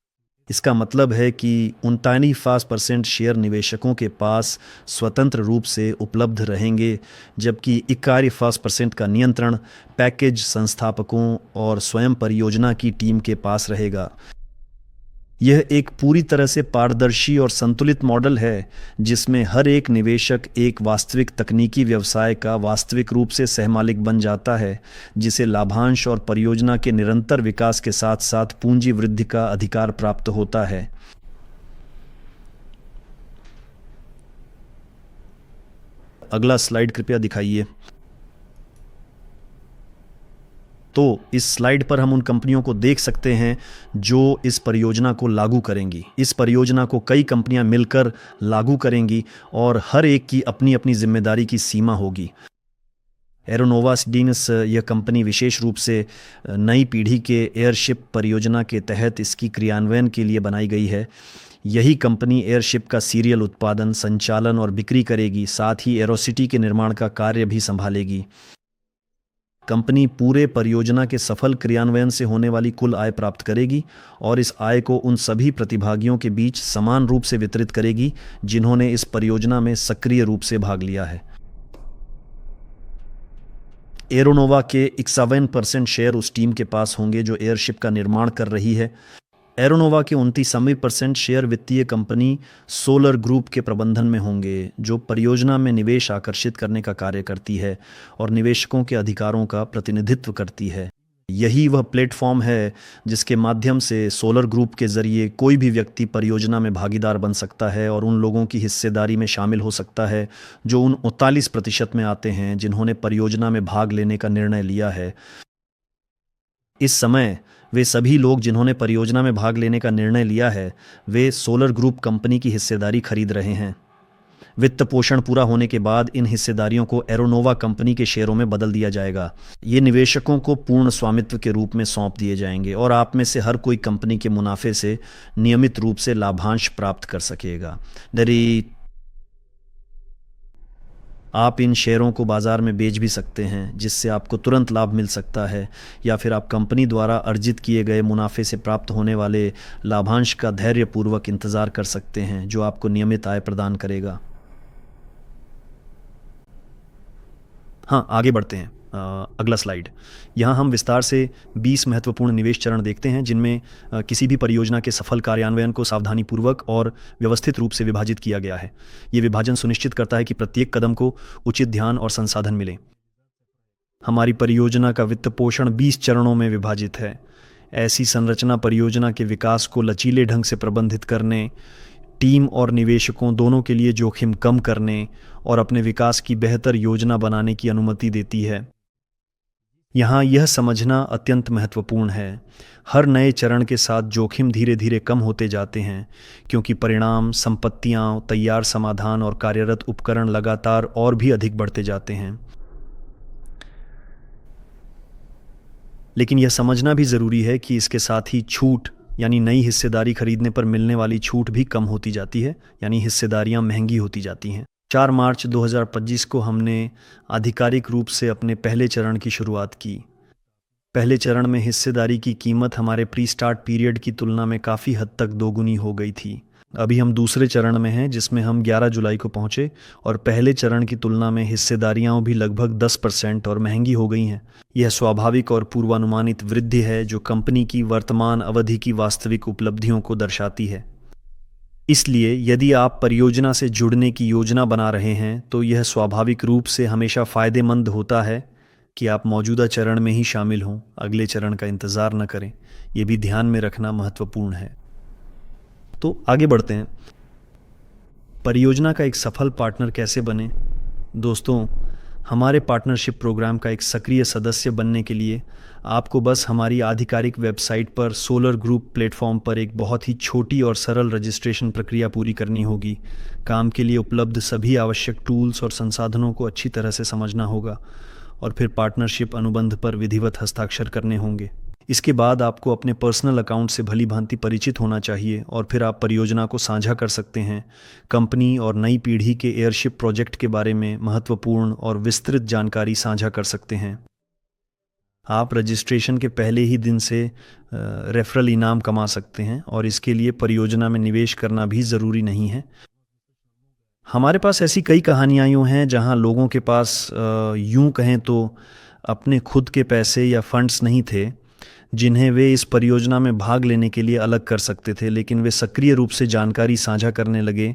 इसका मतलब है कि 49% शेयर निवेशकों के पास स्वतंत्र रूप से उपलब्ध रहेंगे, जबकि 41% का नियंत्रण पैकेज संस्थापकों और स्वयं परियोजना की टीम के पास रहेगा। यह एक पूरी तरह से पारदर्शी और संतुलित मॉडल है, जिसमें हर एक निवेशक एक वास्तविक तकनीकी व्यवसाय का वास्तविक रूप से सहमालिक बन जाता है, जिसे लाभांश और परियोजना के निरंतर विकास के साथ साथ पूंजी वृद्धि का अधिकार प्राप्त होता है। अगला स्लाइड कृपया दिखाइए। तो इस स्लाइड पर हम उन कंपनियों को देख सकते हैं जो इस परियोजना को लागू करेंगी। इस परियोजना को कई कंपनियां मिलकर लागू करेंगी और हर एक की अपनी अपनी जिम्मेदारी की सीमा होगी। एरोनोवा सीडीनस यह कंपनी विशेष रूप से नई पीढ़ी के एयरशिप परियोजना के तहत इसकी क्रियान्वयन के लिए बनाई गई है। यही कंपनी एयरशिप का सीरियल उत्पादन, संचालन और बिक्री करेगी, साथ ही एरोसिटी के निर्माण का कार्य भी संभालेगी। कंपनी पूरे परियोजना के सफल क्रियान्वयन से होने वाली कुल आय प्राप्त करेगी और इस आय को उन सभी प्रतिभागियों के बीच समान रूप से वितरित करेगी जिन्होंने इस परियोजना में सक्रिय रूप से भाग लिया है। एरोनोवा के 51% शेयर उस टीम के पास होंगे जो एयरशिप का निर्माण कर रही है। एरोनोवा के 29% शेयर वित्तीय कंपनी सोलर ग्रुप के प्रबंधन में होंगे, जो परियोजना में निवेश आकर्षित करने का कार्य करती है और निवेशकों के अधिकारों का प्रतिनिधित्व करती है। यही वह प्लेटफॉर्म है जिसके माध्यम से सोलर ग्रुप के जरिए कोई भी व्यक्ति परियोजना में भागीदार बन सकता है और उन लोगों की हिस्सेदारी में शामिल हो सकता है जो उन 39% में आते हैं जिन्होंने परियोजना में भाग लेने का निर्णय लिया है। इस समय वे सभी लोग जिन्होंने परियोजना में भाग लेने का निर्णय लिया है, वे सोलर ग्रुप कंपनी की हिस्सेदारी खरीद रहे हैं। वित्त पोषण पूरा होने के बाद इन हिस्सेदारियों को एरोनोवा कंपनी के शेयरों में बदल दिया जाएगा। ये निवेशकों को पूर्ण स्वामित्व के रूप में सौंप दिए जाएंगे और आप में से हर कोई कंपनी के मुनाफे से नियमित रूप से लाभांश प्राप्त कर सकेगा। आप इन शेयरों को बाजार में बेच भी सकते हैं, जिससे आपको तुरंत लाभ मिल सकता है, या फिर आप कंपनी द्वारा अर्जित किए गए मुनाफे से प्राप्त होने वाले लाभांश का धैर्यपूर्वक इंतजार कर सकते हैं, जो आपको नियमित आय प्रदान करेगा। हाँ, आगे बढ़ते हैं। अगला स्लाइड। यहाँ हम विस्तार से 20 महत्वपूर्ण निवेश चरण देखते हैं, जिनमें किसी भी परियोजना के सफल कार्यान्वयन को सावधानीपूर्वक और व्यवस्थित रूप से विभाजित किया गया है। ये विभाजन सुनिश्चित करता है कि प्रत्येक कदम को उचित ध्यान और संसाधन मिले। हमारी परियोजना का वित्त पोषण 20 चरणों में विभाजित है। ऐसी संरचना परियोजना के विकास को लचीले ढंग से प्रबंधित करने, टीम और निवेशकों दोनों के लिए जोखिम कम करने और अपने विकास की बेहतर योजना बनाने की अनुमति देती है। यहाँ यह समझना अत्यंत महत्वपूर्ण है, हर नए चरण के साथ जोखिम धीरे धीरे कम होते जाते हैं, क्योंकि परिणाम, संपत्तियाँ, तैयार समाधान और कार्यरत उपकरण लगातार और भी अधिक बढ़ते जाते हैं। लेकिन यह समझना भी ज़रूरी है कि इसके साथ ही छूट, यानी नई हिस्सेदारी खरीदने पर मिलने वाली छूट भी कम होती जाती है, यानी हिस्सेदारियाँ महंगी होती जाती हैं। 4 मार्च 2025 को हमने आधिकारिक रूप से अपने पहले चरण की शुरुआत की। पहले चरण में हिस्सेदारी की कीमत हमारे प्री स्टार्ट पीरियड की तुलना में काफ़ी हद तक दोगुनी हो गई थी। अभी हम दूसरे चरण में हैं, जिसमें हम 11 जुलाई को पहुंचे और पहले चरण की तुलना में हिस्सेदारियां भी लगभग 10% और महंगी हो गई हैं। यह स्वाभाविक और पूर्वानुमानित वृद्धि है, जो कंपनी की वर्तमान अवधि की वास्तविक उपलब्धियों को दर्शाती है। इसलिए यदि आप परियोजना से जुड़ने की योजना बना रहे हैं, तो यह स्वाभाविक रूप से हमेशा फ़ायदेमंद होता है कि आप मौजूदा चरण में ही शामिल हों, अगले चरण का इंतज़ार न करें। ये भी ध्यान में रखना महत्वपूर्ण है। तो आगे बढ़ते हैं। परियोजना का एक सफल पार्टनर कैसे बने? दोस्तों, हमारे पार्टनरशिप प्रोग्राम का एक सक्रिय सदस्य बनने के लिए आपको बस हमारी आधिकारिक वेबसाइट पर सोलर ग्रुप प्लेटफॉर्म पर एक बहुत ही छोटी और सरल रजिस्ट्रेशन प्रक्रिया पूरी करनी होगी। काम के लिए उपलब्ध सभी आवश्यक टूल्स और संसाधनों को अच्छी तरह से समझना होगा और फिर पार्टनरशिप अनुबंध पर विधिवत हस्ताक्षर करने होंगे। इसके बाद आपको अपने पर्सनल अकाउंट से भली भांति परिचित होना चाहिए और फिर आप परियोजना को साझा कर सकते हैं। कंपनी और नई पीढ़ी के एयरशिप प्रोजेक्ट के बारे में महत्वपूर्ण और विस्तृत जानकारी साझा कर सकते हैं। आप रजिस्ट्रेशन के पहले ही दिन से रेफरल इनाम कमा सकते हैं और इसके लिए परियोजना में निवेश करना भी ज़रूरी नहीं है। हमारे पास ऐसी कई कहानियाँ यूँ हैं जहाँ लोगों के पास यूँ कहें तो अपने खुद के पैसे या फंड्स नहीं थे जिन्हें वे इस परियोजना में भाग लेने के लिए अलग कर सकते थे, लेकिन वे सक्रिय रूप से जानकारी साझा करने लगे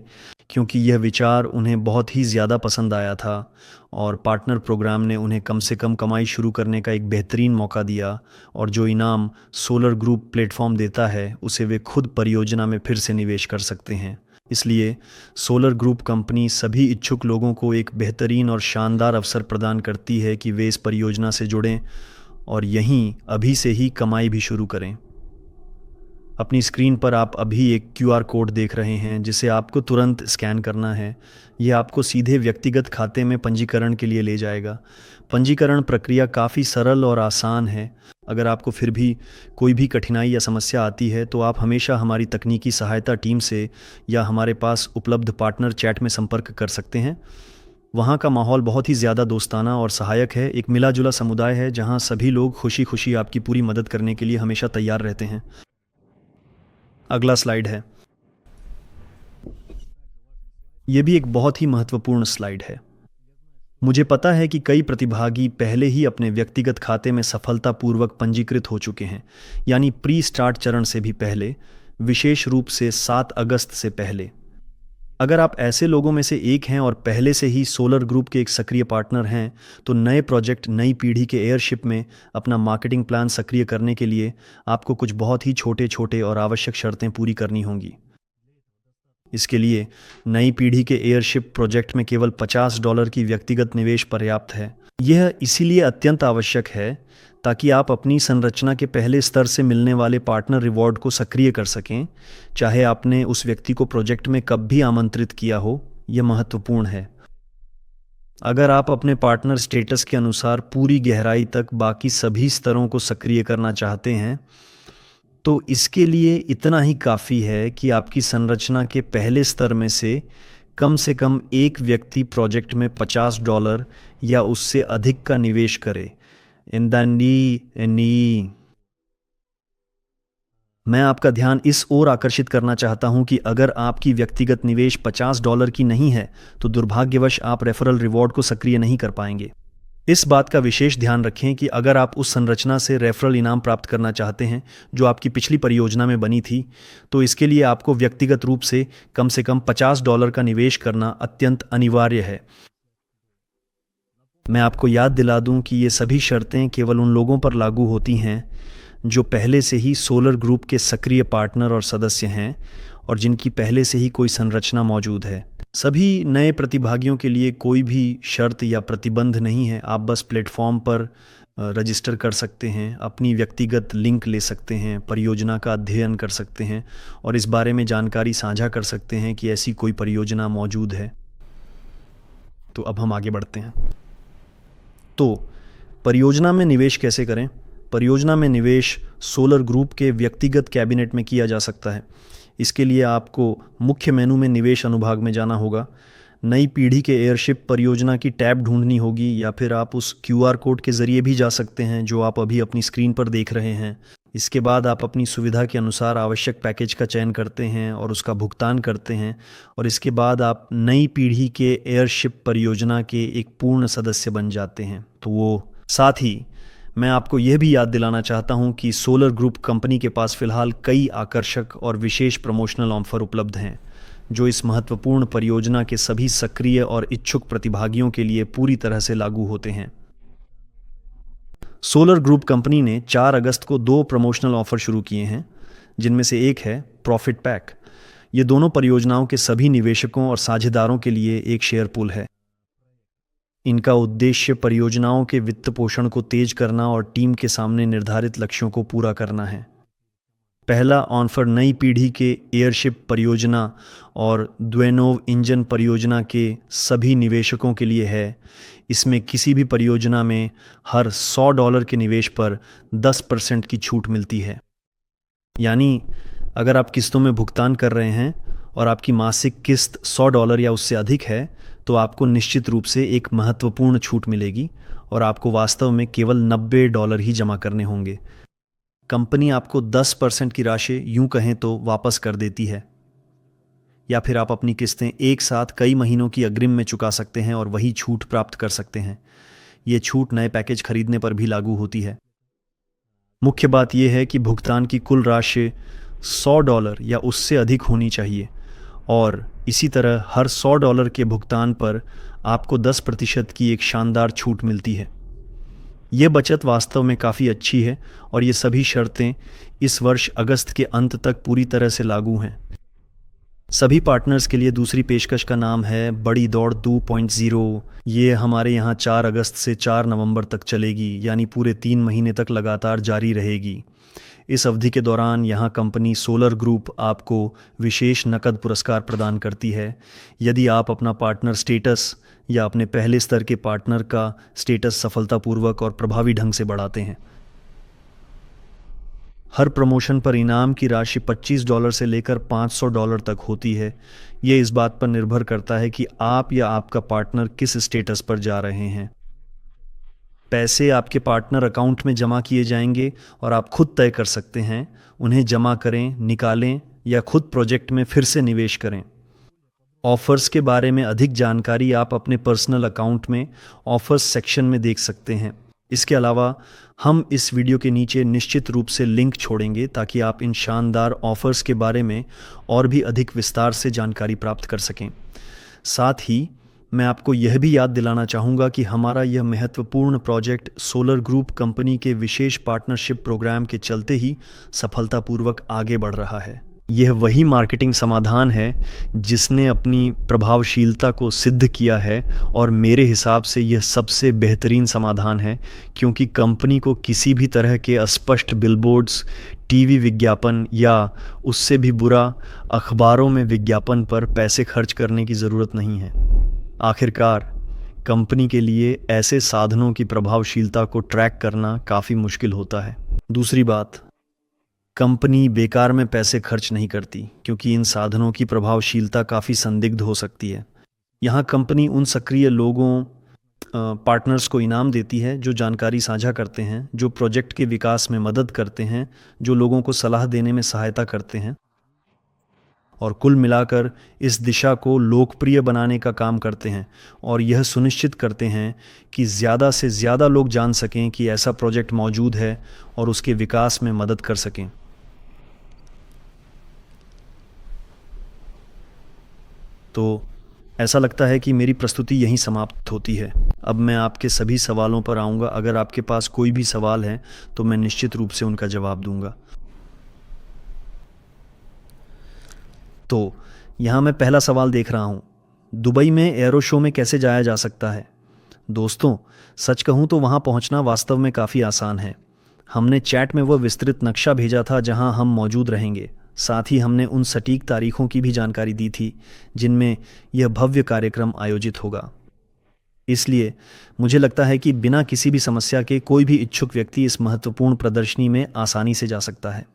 क्योंकि यह विचार उन्हें बहुत ही ज़्यादा पसंद आया था और पार्टनर प्रोग्राम ने उन्हें कम से कम कमाई शुरू करने का एक बेहतरीन मौका दिया। और जो इनाम सोलर ग्रुप प्लेटफॉर्म देता है, उसे वे खुद परियोजना में फिर से निवेश कर सकते हैं। इसलिए सोलर ग्रुप कंपनी सभी इच्छुक लोगों को एक बेहतरीन और शानदार अवसर प्रदान करती है कि वे इस परियोजना से जुड़ें और यहीं अभी से ही कमाई भी शुरू करें। अपनी स्क्रीन पर आप अभी एक QR कोड देख रहे हैं जिसे आपको तुरंत स्कैन करना है। यह आपको सीधे व्यक्तिगत खाते में पंजीकरण के लिए ले जाएगा। पंजीकरण प्रक्रिया काफ़ी सरल और आसान है। अगर आपको फिर भी कोई भी कठिनाई या समस्या आती है तो आप हमेशा हमारी तकनीकी सहायता टीम से या हमारे पास उपलब्ध पार्टनर चैट में संपर्क कर सकते हैं। वहाँ का माहौल बहुत ही ज़्यादा दोस्ताना और सहायक है। एक मिला जुला समुदाय है जहाँ सभी लोग खुशी खुशी आपकी पूरी मदद करने के लिए हमेशा तैयार रहते हैं। अगला स्लाइड है। यह भी एक बहुत ही महत्वपूर्ण स्लाइड है। मुझे पता है कि कई प्रतिभागी पहले ही अपने व्यक्तिगत खाते में सफलतापूर्वक पंजीकृत हो चुके हैं, यानी प्री स्टार्ट चरण से भी पहले, विशेष रूप से 7 अगस्त से पहले। अगर आप ऐसे लोगों में से एक हैं और पहले से ही सोलर ग्रुप के एक सक्रिय पार्टनर हैं, तो नए प्रोजेक्ट, नई पीढ़ी के एयरशिप में अपना मार्केटिंग प्लान सक्रिय करने के लिए आपको कुछ बहुत ही छोटे छोटे और आवश्यक शर्तें पूरी करनी होंगी। इसके लिए नई पीढ़ी के एयरशिप प्रोजेक्ट में केवल $50 की व्यक्तिगत निवेश पर्याप्त है। यह इसीलिए अत्यंत आवश्यक है ताकि आप अपनी संरचना के पहले स्तर से मिलने वाले पार्टनर रिवॉर्ड को सक्रिय कर सकें, चाहे आपने उस व्यक्ति को प्रोजेक्ट में कब भी आमंत्रित किया हो। यह महत्वपूर्ण है। अगर आप अपने पार्टनर स्टेटस के अनुसार पूरी गहराई तक बाकी सभी स्तरों को सक्रिय करना चाहते हैं, तो इसके लिए इतना ही काफ़ी है कि आपकी संरचना के पहले स्तर में से कम एक व्यक्ति प्रोजेक्ट में $50 या उससे अधिक का निवेश करे। मैं आपका ध्यान इस ओर आकर्षित करना चाहता हूं कि अगर आपकी व्यक्तिगत निवेश $50 की नहीं है, तो दुर्भाग्यवश आप रेफरल रिवॉर्ड को सक्रिय नहीं कर पाएंगे। इस बात का विशेष ध्यान रखें कि अगर आप उस संरचना से रेफरल इनाम प्राप्त करना चाहते हैं जो आपकी पिछली परियोजना में बनी थी, तो इसके लिए आपको व्यक्तिगत रूप से कम $50 का निवेश करना अत्यंत अनिवार्य है। मैं आपको याद दिला दूं कि ये सभी शर्तें केवल उन लोगों पर लागू होती हैं जो पहले से ही सोलर ग्रुप के सक्रिय पार्टनर और सदस्य हैं और जिनकी पहले से ही कोई संरचना मौजूद है। सभी नए प्रतिभागियों के लिए कोई भी शर्त या प्रतिबंध नहीं है। आप बस प्लेटफॉर्म पर रजिस्टर कर सकते हैं, अपनी व्यक्तिगत लिंक ले सकते हैं, परियोजना का अध्ययन कर सकते हैं और इस बारे में जानकारी साझा कर सकते हैं कि ऐसी कोई परियोजना मौजूद है। तो अब हम आगे बढ़ते हैं। तो परियोजना में निवेश कैसे करें? परियोजना में निवेश सोलर ग्रुप के व्यक्तिगत कैबिनेट में किया जा सकता है। इसके लिए आपको मुख्य मेनू में निवेश अनुभाग में जाना होगा, नई पीढ़ी के एयरशिप परियोजना की टैब ढूंढनी होगी, या फिर आप उस QR कोड के ज़रिए भी जा सकते हैं जो आप अभी अपनी स्क्रीन पर देख रहे हैं। इसके बाद आप अपनी सुविधा के अनुसार आवश्यक पैकेज का चयन करते हैं और उसका भुगतान करते हैं, और इसके बाद आप नई पीढ़ी के एयरशिप परियोजना के एक पूर्ण सदस्य बन जाते हैं। तो वो साथ ही मैं आपको यह भी याद दिलाना चाहता हूं कि सोलर ग्रुप कंपनी के पास फ़िलहाल कई आकर्षक और विशेष प्रमोशनल ऑफर उपलब्ध हैं जो इस महत्वपूर्ण परियोजना के सभी सक्रिय और इच्छुक प्रतिभागियों के लिए पूरी तरह से लागू होते हैं। सोलर ग्रुप कंपनी ने 4 अगस्त को 2 प्रमोशनल ऑफर शुरू किए हैं, जिनमें से एक है प्रॉफिट पैक। ये दोनों परियोजनाओं के सभी निवेशकों और साझेदारों के लिए एक शेयर पूल है। इनका उद्देश्य परियोजनाओं के वित्त पोषण को तेज करना और टीम के सामने निर्धारित लक्ष्यों को पूरा करना है। पहला ऑफर नई पीढ़ी के एयरशिप परियोजना और द्वेनोव इंजन परियोजना के सभी निवेशकों के लिए है। इसमें किसी भी परियोजना में हर $100 के निवेश पर 10% की छूट मिलती है। यानी अगर आप किस्तों में भुगतान कर रहे हैं और आपकी मासिक किस्त $100 या उससे अधिक है, तो आपको निश्चित रूप से एक महत्वपूर्ण छूट मिलेगी और आपको वास्तव में केवल $90 ही जमा करने होंगे। कंपनी आपको 10% की राशि यूं कहें तो वापस कर देती है, या फिर आप अपनी किस्तें एक साथ कई महीनों की अग्रिम में चुका सकते हैं और वही छूट प्राप्त कर सकते हैं। ये छूट नए पैकेज खरीदने पर भी लागू होती है। मुख्य बात यह है कि भुगतान की कुल राशि $100 या उससे अधिक होनी चाहिए, और इसी तरह हर $100 के भुगतान पर आपको 10% की एक शानदार छूट मिलती है। ये बचत वास्तव में काफ़ी अच्छी है और ये सभी शर्तें इस वर्ष अगस्त के अंत तक पूरी तरह से लागू हैं। सभी पार्टनर्स के लिए दूसरी पेशकश का नाम है बड़ी दौड़ 2.0। ये हमारे यहाँ 4 अगस्त से 4 नवंबर तक चलेगी, यानी पूरे 3 महीने तक लगातार जारी रहेगी। इस अवधि के दौरान यहाँ कंपनी सोलर ग्रुप आपको विशेष नकद पुरस्कार प्रदान करती है यदि आप अपना पार्टनर स्टेटस या अपने पहले स्तर के पार्टनर का स्टेटस सफलतापूर्वक और प्रभावी ढंग से बढ़ाते हैं। हर प्रमोशन पर इनाम की राशि $25 से लेकर $500 तक होती है। ये इस बात पर निर्भर करता है कि आप या आपका पार्टनर किस स्टेटस पर जा रहे हैं। पैसे आपके पार्टनर अकाउंट में जमा किए जाएंगे और आप खुद तय कर सकते हैं उन्हें जमा करें, निकालें या खुद प्रोजेक्ट में फिर से निवेश करें। ऑफ़र्स के बारे में अधिक जानकारी आप अपने पर्सनल अकाउंट में ऑफ़र्स सेक्शन में देख सकते हैं। इसके अलावा हम इस वीडियो के नीचे निश्चित रूप से लिंक छोड़ेंगे ताकि आप इन शानदार ऑफ़र्स के बारे में और भी अधिक विस्तार से जानकारी प्राप्त कर सकें। साथ ही मैं आपको यह भी याद दिलाना चाहूँगा कि हमारा यह महत्वपूर्ण प्रोजेक्ट सोलर ग्रुप कंपनी के विशेष पार्टनरशिप प्रोग्राम के चलते ही सफलतापूर्वक आगे बढ़ रहा है। यह वही मार्केटिंग समाधान है जिसने अपनी प्रभावशीलता को सिद्ध किया है और मेरे हिसाब से यह सबसे बेहतरीन समाधान है, क्योंकि कंपनी को किसी भी तरह के अस्पष्ट बिलबोर्ड्स, टीवी विज्ञापन या उससे भी बुरा अखबारों में विज्ञापन पर पैसे खर्च करने की ज़रूरत नहीं है। आखिरकार कंपनी के लिए ऐसे साधनों की प्रभावशीलता को ट्रैक करना काफ़ी मुश्किल होता है। दूसरी बात, कंपनी बेकार में पैसे खर्च नहीं करती, क्योंकि इन साधनों की प्रभावशीलता काफ़ी संदिग्ध हो सकती है। यहाँ कंपनी उन सक्रिय लोगों, पार्टनर्स को इनाम देती है जो जानकारी साझा करते हैं, जो प्रोजेक्ट के विकास में मदद करते हैं, जो लोगों को सलाह देने में सहायता करते हैं और कुल मिलाकर इस दिशा को लोकप्रिय बनाने का काम करते हैं और यह सुनिश्चित करते हैं कि ज़्यादा से ज़्यादा लोग जान सकें कि ऐसा प्रोजेक्ट मौजूद है और उसके विकास में मदद कर सकें। तो ऐसा लगता है कि मेरी प्रस्तुति यहीं समाप्त होती है। अब मैं आपके सभी सवालों पर आऊँगा। अगर आपके पास कोई भी सवाल है तो मैं निश्चित रूप से उनका जवाब दूंगा। तो यहाँ मैं पहला सवाल देख रहा हूँ, दुबई में एरो शो में कैसे जाया जा सकता है? दोस्तों, सच कहूँ तो वहाँ पहुँचना वास्तव में काफ़ी आसान है। हमने चैट में वह विस्तृत नक्शा भेजा था जहाँ हम मौजूद रहेंगे। साथ ही हमने उन सटीक तारीखों की भी जानकारी दी थी जिनमें यह भव्य कार्यक्रम आयोजित होगा। इसलिए मुझे लगता है कि बिना किसी भी समस्या के कोई भी इच्छुक व्यक्ति इस महत्वपूर्ण प्रदर्शनी में आसानी से जा सकता है।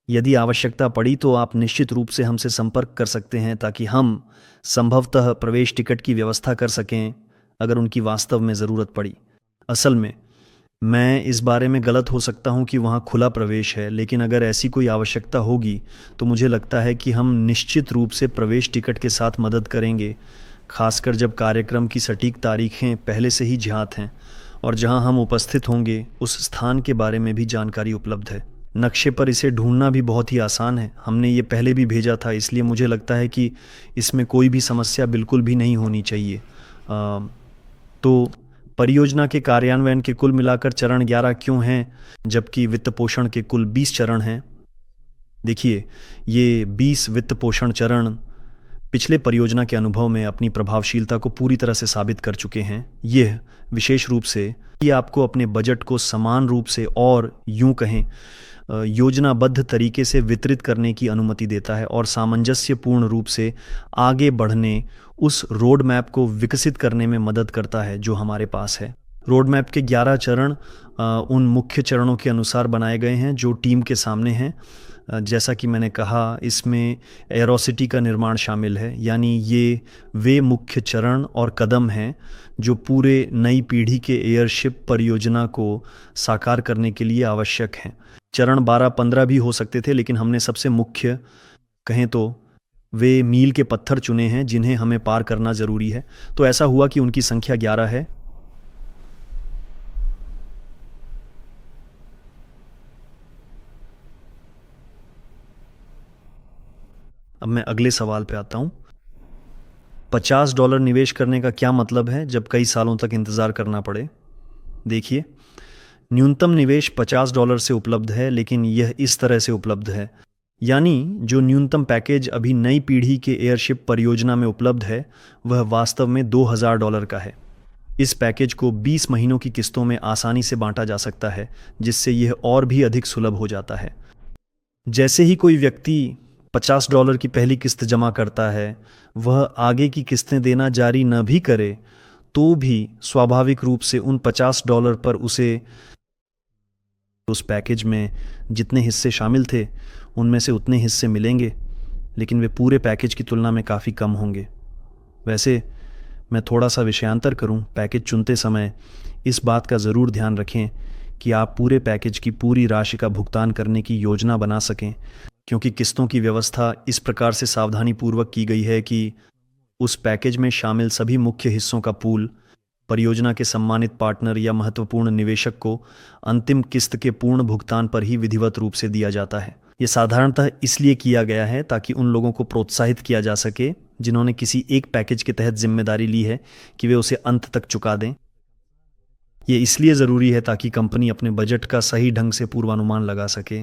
यदि आवश्यकता पड़ी तो आप निश्चित रूप से हमसे संपर्क कर सकते हैं ताकि हम संभवतः प्रवेश टिकट की व्यवस्था कर सकें अगर उनकी वास्तव में ज़रूरत पड़ी। असल में मैं इस बारे में गलत हो सकता हूं कि वहां खुला प्रवेश है, लेकिन अगर ऐसी कोई आवश्यकता होगी तो मुझे लगता है कि हम निश्चित रूप से प्रवेश टिकट के साथ मदद करेंगे, खासकर जब कार्यक्रम की सटीक तारीखें पहले से ही ज्ञात हैं और जहां हम उपस्थित होंगे उस स्थान के बारे में भी जानकारी उपलब्ध है। नक्शे पर इसे ढूंढना भी बहुत ही आसान है। हमने ये पहले भी भेजा था, इसलिए मुझे लगता है कि इसमें कोई भी समस्या बिल्कुल भी नहीं होनी चाहिए। तो परियोजना के कार्यान्वयन के कुल मिलाकर चरण 11 क्यों हैं, जबकि वित्त पोषण के कुल 20 चरण हैं? देखिए, ये 20 वित्त पोषण चरण पिछले परियोजना के अनुभव में अपनी प्रभावशीलता को पूरी तरह से साबित कर चुके हैं। यह विशेष रूप से ये आपको अपने बजट को समान रूप से और यूं कहें योजनाबद्ध तरीके से वितरित करने की अनुमति देता है और सामंजस्यपूर्ण रूप से आगे बढ़ने, उस रोड मैप को विकसित करने में मदद करता है जो हमारे पास है। रोड मैप के 11 चरण उन मुख्य चरणों के अनुसार बनाए गए हैं जो टीम के सामने हैं। जैसा कि मैंने कहा, इसमें एरोसिटी का निर्माण शामिल है, यानी ये वे मुख्य चरण और कदम हैं जो पूरे नई पीढ़ी के एयरशिप परियोजना को साकार करने के लिए आवश्यक हैं। चरण 12-15 भी हो सकते थे, लेकिन हमने सबसे मुख्य कहें तो वे मील के पत्थर चुने हैं जिन्हें हमें पार करना ज़रूरी है। तो ऐसा हुआ कि उनकी संख्या 11 है। अब मैं अगले सवाल पे आता हूँ। $50 निवेश करने का क्या मतलब है जब कई सालों तक इंतज़ार करना पड़े? देखिए, न्यूनतम निवेश $50 से उपलब्ध है, लेकिन यह इस तरह से उपलब्ध है, यानी जो न्यूनतम पैकेज अभी नई पीढ़ी के एयरशिप परियोजना में उपलब्ध है वह वास्तव में $2000 का है। इस पैकेज को 20 महीनों की किस्तों में आसानी से बांटा जा सकता है, जिससे यह और भी अधिक सुलभ हो जाता है। जैसे ही कोई व्यक्ति $50 की पहली किस्त जमा करता है, वह आगे की किस्तें देना जारी न भी करे तो भी स्वाभाविक रूप से उन $50 पर उसे उस पैकेज में जितने हिस्से शामिल थे उनमें से उतने हिस्से मिलेंगे, लेकिन वे पूरे पैकेज की तुलना में काफ़ी कम होंगे। वैसे मैं थोड़ा सा विषयांतर करूं, पैकेज चुनते समय इस बात का ज़रूर ध्यान रखें कि आप पूरे पैकेज की पूरी राशि का भुगतान करने की योजना बना सकें, क्योंकि किस्तों की व्यवस्था इस प्रकार से सावधानीपूर्वक की गई है कि उस पैकेज में शामिल सभी मुख्य हिस्सों का पूल परियोजना के सम्मानित पार्टनर या महत्वपूर्ण निवेशक को अंतिम किस्त के पूर्ण भुगतान पर ही विधिवत रूप से दिया जाता है। ये साधारणतः इसलिए किया गया है ताकि उन लोगों को प्रोत्साहित किया जा सके जिन्होंने किसी एक पैकेज के तहत जिम्मेदारी ली है कि वे उसे अंत तक चुका दें। ये इसलिए ज़रूरी है ताकि कंपनी अपने बजट का सही ढंग से पूर्वानुमान लगा सके,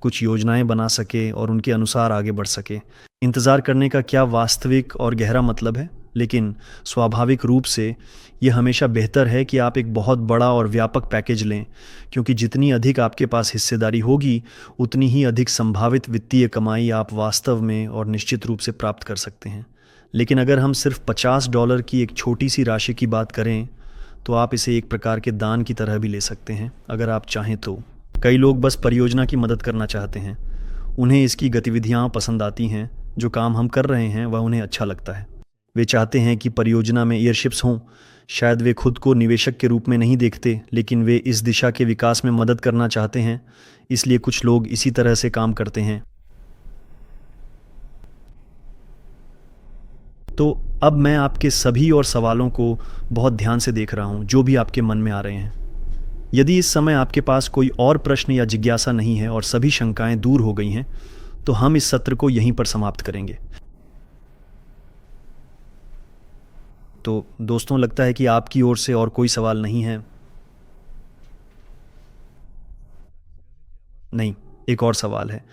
कुछ योजनाएं बना सके और उनके अनुसार आगे बढ़ सके। इंतज़ार करने का क्या वास्तविक और गहरा मतलब है, लेकिन स्वाभाविक रूप से ये हमेशा बेहतर है कि आप एक बहुत बड़ा और व्यापक पैकेज लें, क्योंकि जितनी अधिक आपके पास हिस्सेदारी होगी उतनी ही अधिक संभावित वित्तीय कमाई आप वास्तव में और निश्चित रूप से प्राप्त कर सकते हैं। लेकिन अगर हम सिर्फ $50 की एक छोटी सी राशि की बात करें तो आप इसे एक प्रकार के दान की तरह भी ले सकते हैं अगर आप चाहें तो। कई लोग बस परियोजना की मदद करना चाहते हैं, उन्हें इसकी गतिविधियाँ पसंद आती हैं, जो काम हम कर रहे हैं वह उन्हें अच्छा लगता है। वे चाहते हैं कि परियोजना में एयरशिप्स हों। शायद वे खुद को निवेशक के रूप में नहीं देखते, लेकिन वे इस दिशा के विकास में मदद करना चाहते हैं, इसलिए कुछ लोग इसी तरह से काम करते हैं। तो अब मैं आपके सभी और सवालों को बहुत ध्यान से देख रहा हूं, जो भी आपके मन में आ रहे हैं। यदि इस समय आपके पास कोई और प्रश्न या जिज्ञासा नहीं है और सभी शंकाएं दूर हो गई हैं, तो हम इस सत्र को यहीं पर समाप्त करेंगे। तो दोस्तों, लगता है कि आपकी ओर से और कोई सवाल नहीं है। नहीं, एक और सवाल है।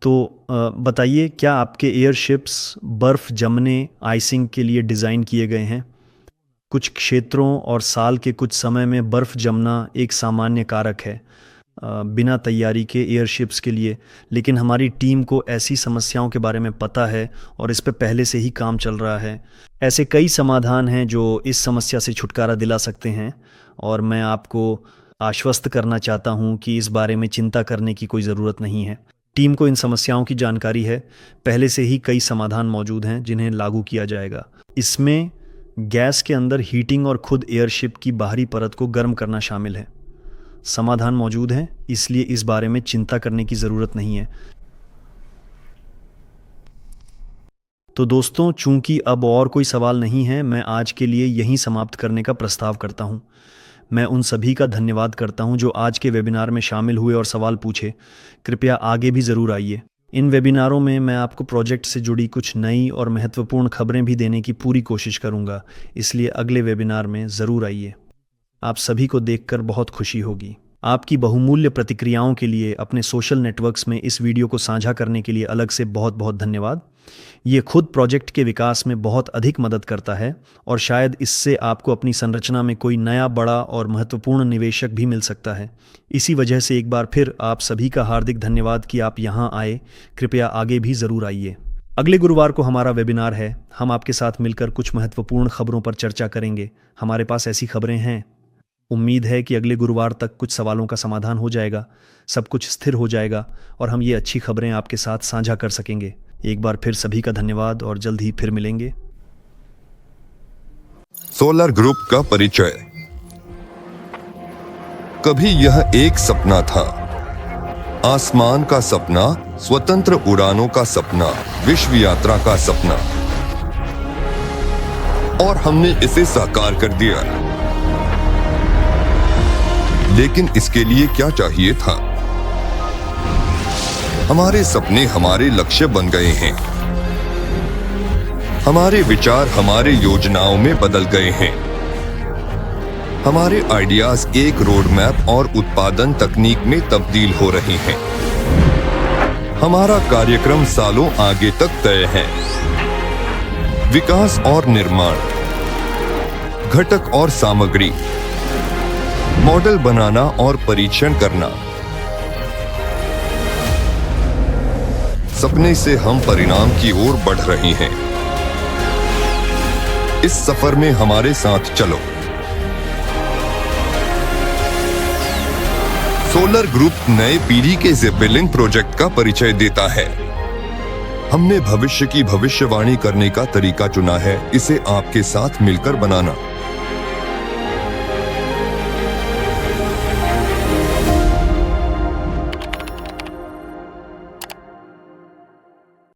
तो बताइए, क्या आपके एयरशिप्स बर्फ़ जमने आइसिंग के लिए डिज़ाइन किए गए हैं? कुछ क्षेत्रों और साल के कुछ समय में बर्फ़ जमना एक सामान्य कारक है बिना तैयारी के एयरशिप्स के लिए, लेकिन हमारी टीम को ऐसी समस्याओं के बारे में पता है और इस पे पहले से ही काम चल रहा है। ऐसे कई समाधान हैं जो इस समस्या से छुटकारा दिला सकते हैं, और मैं आपको आश्वस्त करना चाहता हूं कि इस बारे में चिंता करने की कोई ज़रूरत नहीं है। टीम को इन समस्याओं की जानकारी है, पहले से ही कई समाधान मौजूद हैं जिन्हें लागू किया जाएगा। इसमें गैस के अंदर हीटिंग और खुद एयरशिप की बाहरी परत को गर्म करना शामिल है। समाधान मौजूद हैं, इसलिए इस बारे में चिंता करने की ज़रूरत नहीं है। तो दोस्तों, चूंकि अब और कोई सवाल नहीं है, मैं आज के लिए यहीं समाप्त करने का प्रस्ताव करता हूं। मैं उन सभी का धन्यवाद करता हूं जो आज के वेबिनार में शामिल हुए और सवाल पूछे। कृपया आगे भी ज़रूर आइए। इन वेबिनारों में मैं आपको प्रोजेक्ट से जुड़ी कुछ नई और महत्वपूर्ण खबरें भी देने की पूरी कोशिश करूंगा, इसलिए अगले वेबिनार में ज़रूर आइए। आप सभी को देखकर बहुत खुशी होगी। आपकी बहुमूल्य प्रतिक्रियाओं के लिए अपने सोशल नेटवर्क्स में इस वीडियो को साझा करने के लिए अलग से बहुत बहुत धन्यवाद। ये खुद प्रोजेक्ट के विकास में बहुत अधिक मदद करता है, और शायद इससे आपको अपनी संरचना में कोई नया बड़ा और महत्वपूर्ण निवेशक भी मिल सकता है। इसी वजह से एक बार फिर आप सभी का हार्दिक धन्यवाद कि आप यहाँ आए। कृपया आगे भी ज़रूर आइए। अगले गुरुवार को हमारा वेबिनार है। हम आपके साथ मिलकर कुछ महत्वपूर्ण खबरों पर चर्चा करेंगे। हमारे पास ऐसी खबरें हैं। उम्मीद है कि अगले गुरुवार तक कुछ सवालों का समाधान हो जाएगा, सब कुछ स्थिर हो जाएगा और हम ये अच्छी खबरें आपके साथ साझा कर सकेंगे। एक बार फिर सभी का धन्यवाद और जल्द ही फिर मिलेंगे। सोलर ग्रुप का परिचय। कभी यह एक सपना था, आसमान का सपना, स्वतंत्र उड़ानों का सपना, विश्व यात्रा का सपना, और हमने इसे साकार कर दिया। लेकिन इसके लिए क्या चाहिए था? हमारे सपने हमारे लक्ष्य बन गए हैं। हमारे विचार हमारे योजनाओं में बदल गए हैं। हमारे आइडियाज एक रोड मैप और उत्पादन तकनीक में तब्दील हो रहे हैं। हमारा कार्यक्रम सालों आगे तक तय है। विकास और निर्माण, घटक और सामग्री, मॉडल बनाना और परीक्षण करना। सपने से हम परिणाम की ओर बढ़ रहे हैं। इस सफर में हमारे साथ चलो। सोलर ग्रुप नए पीढ़ी के ज़ेपेलिन प्रोजेक्ट का परिचय देता है। हमने भविष्य की भविष्यवाणी करने का तरीका चुना है, इसे आपके साथ मिलकर बनाना।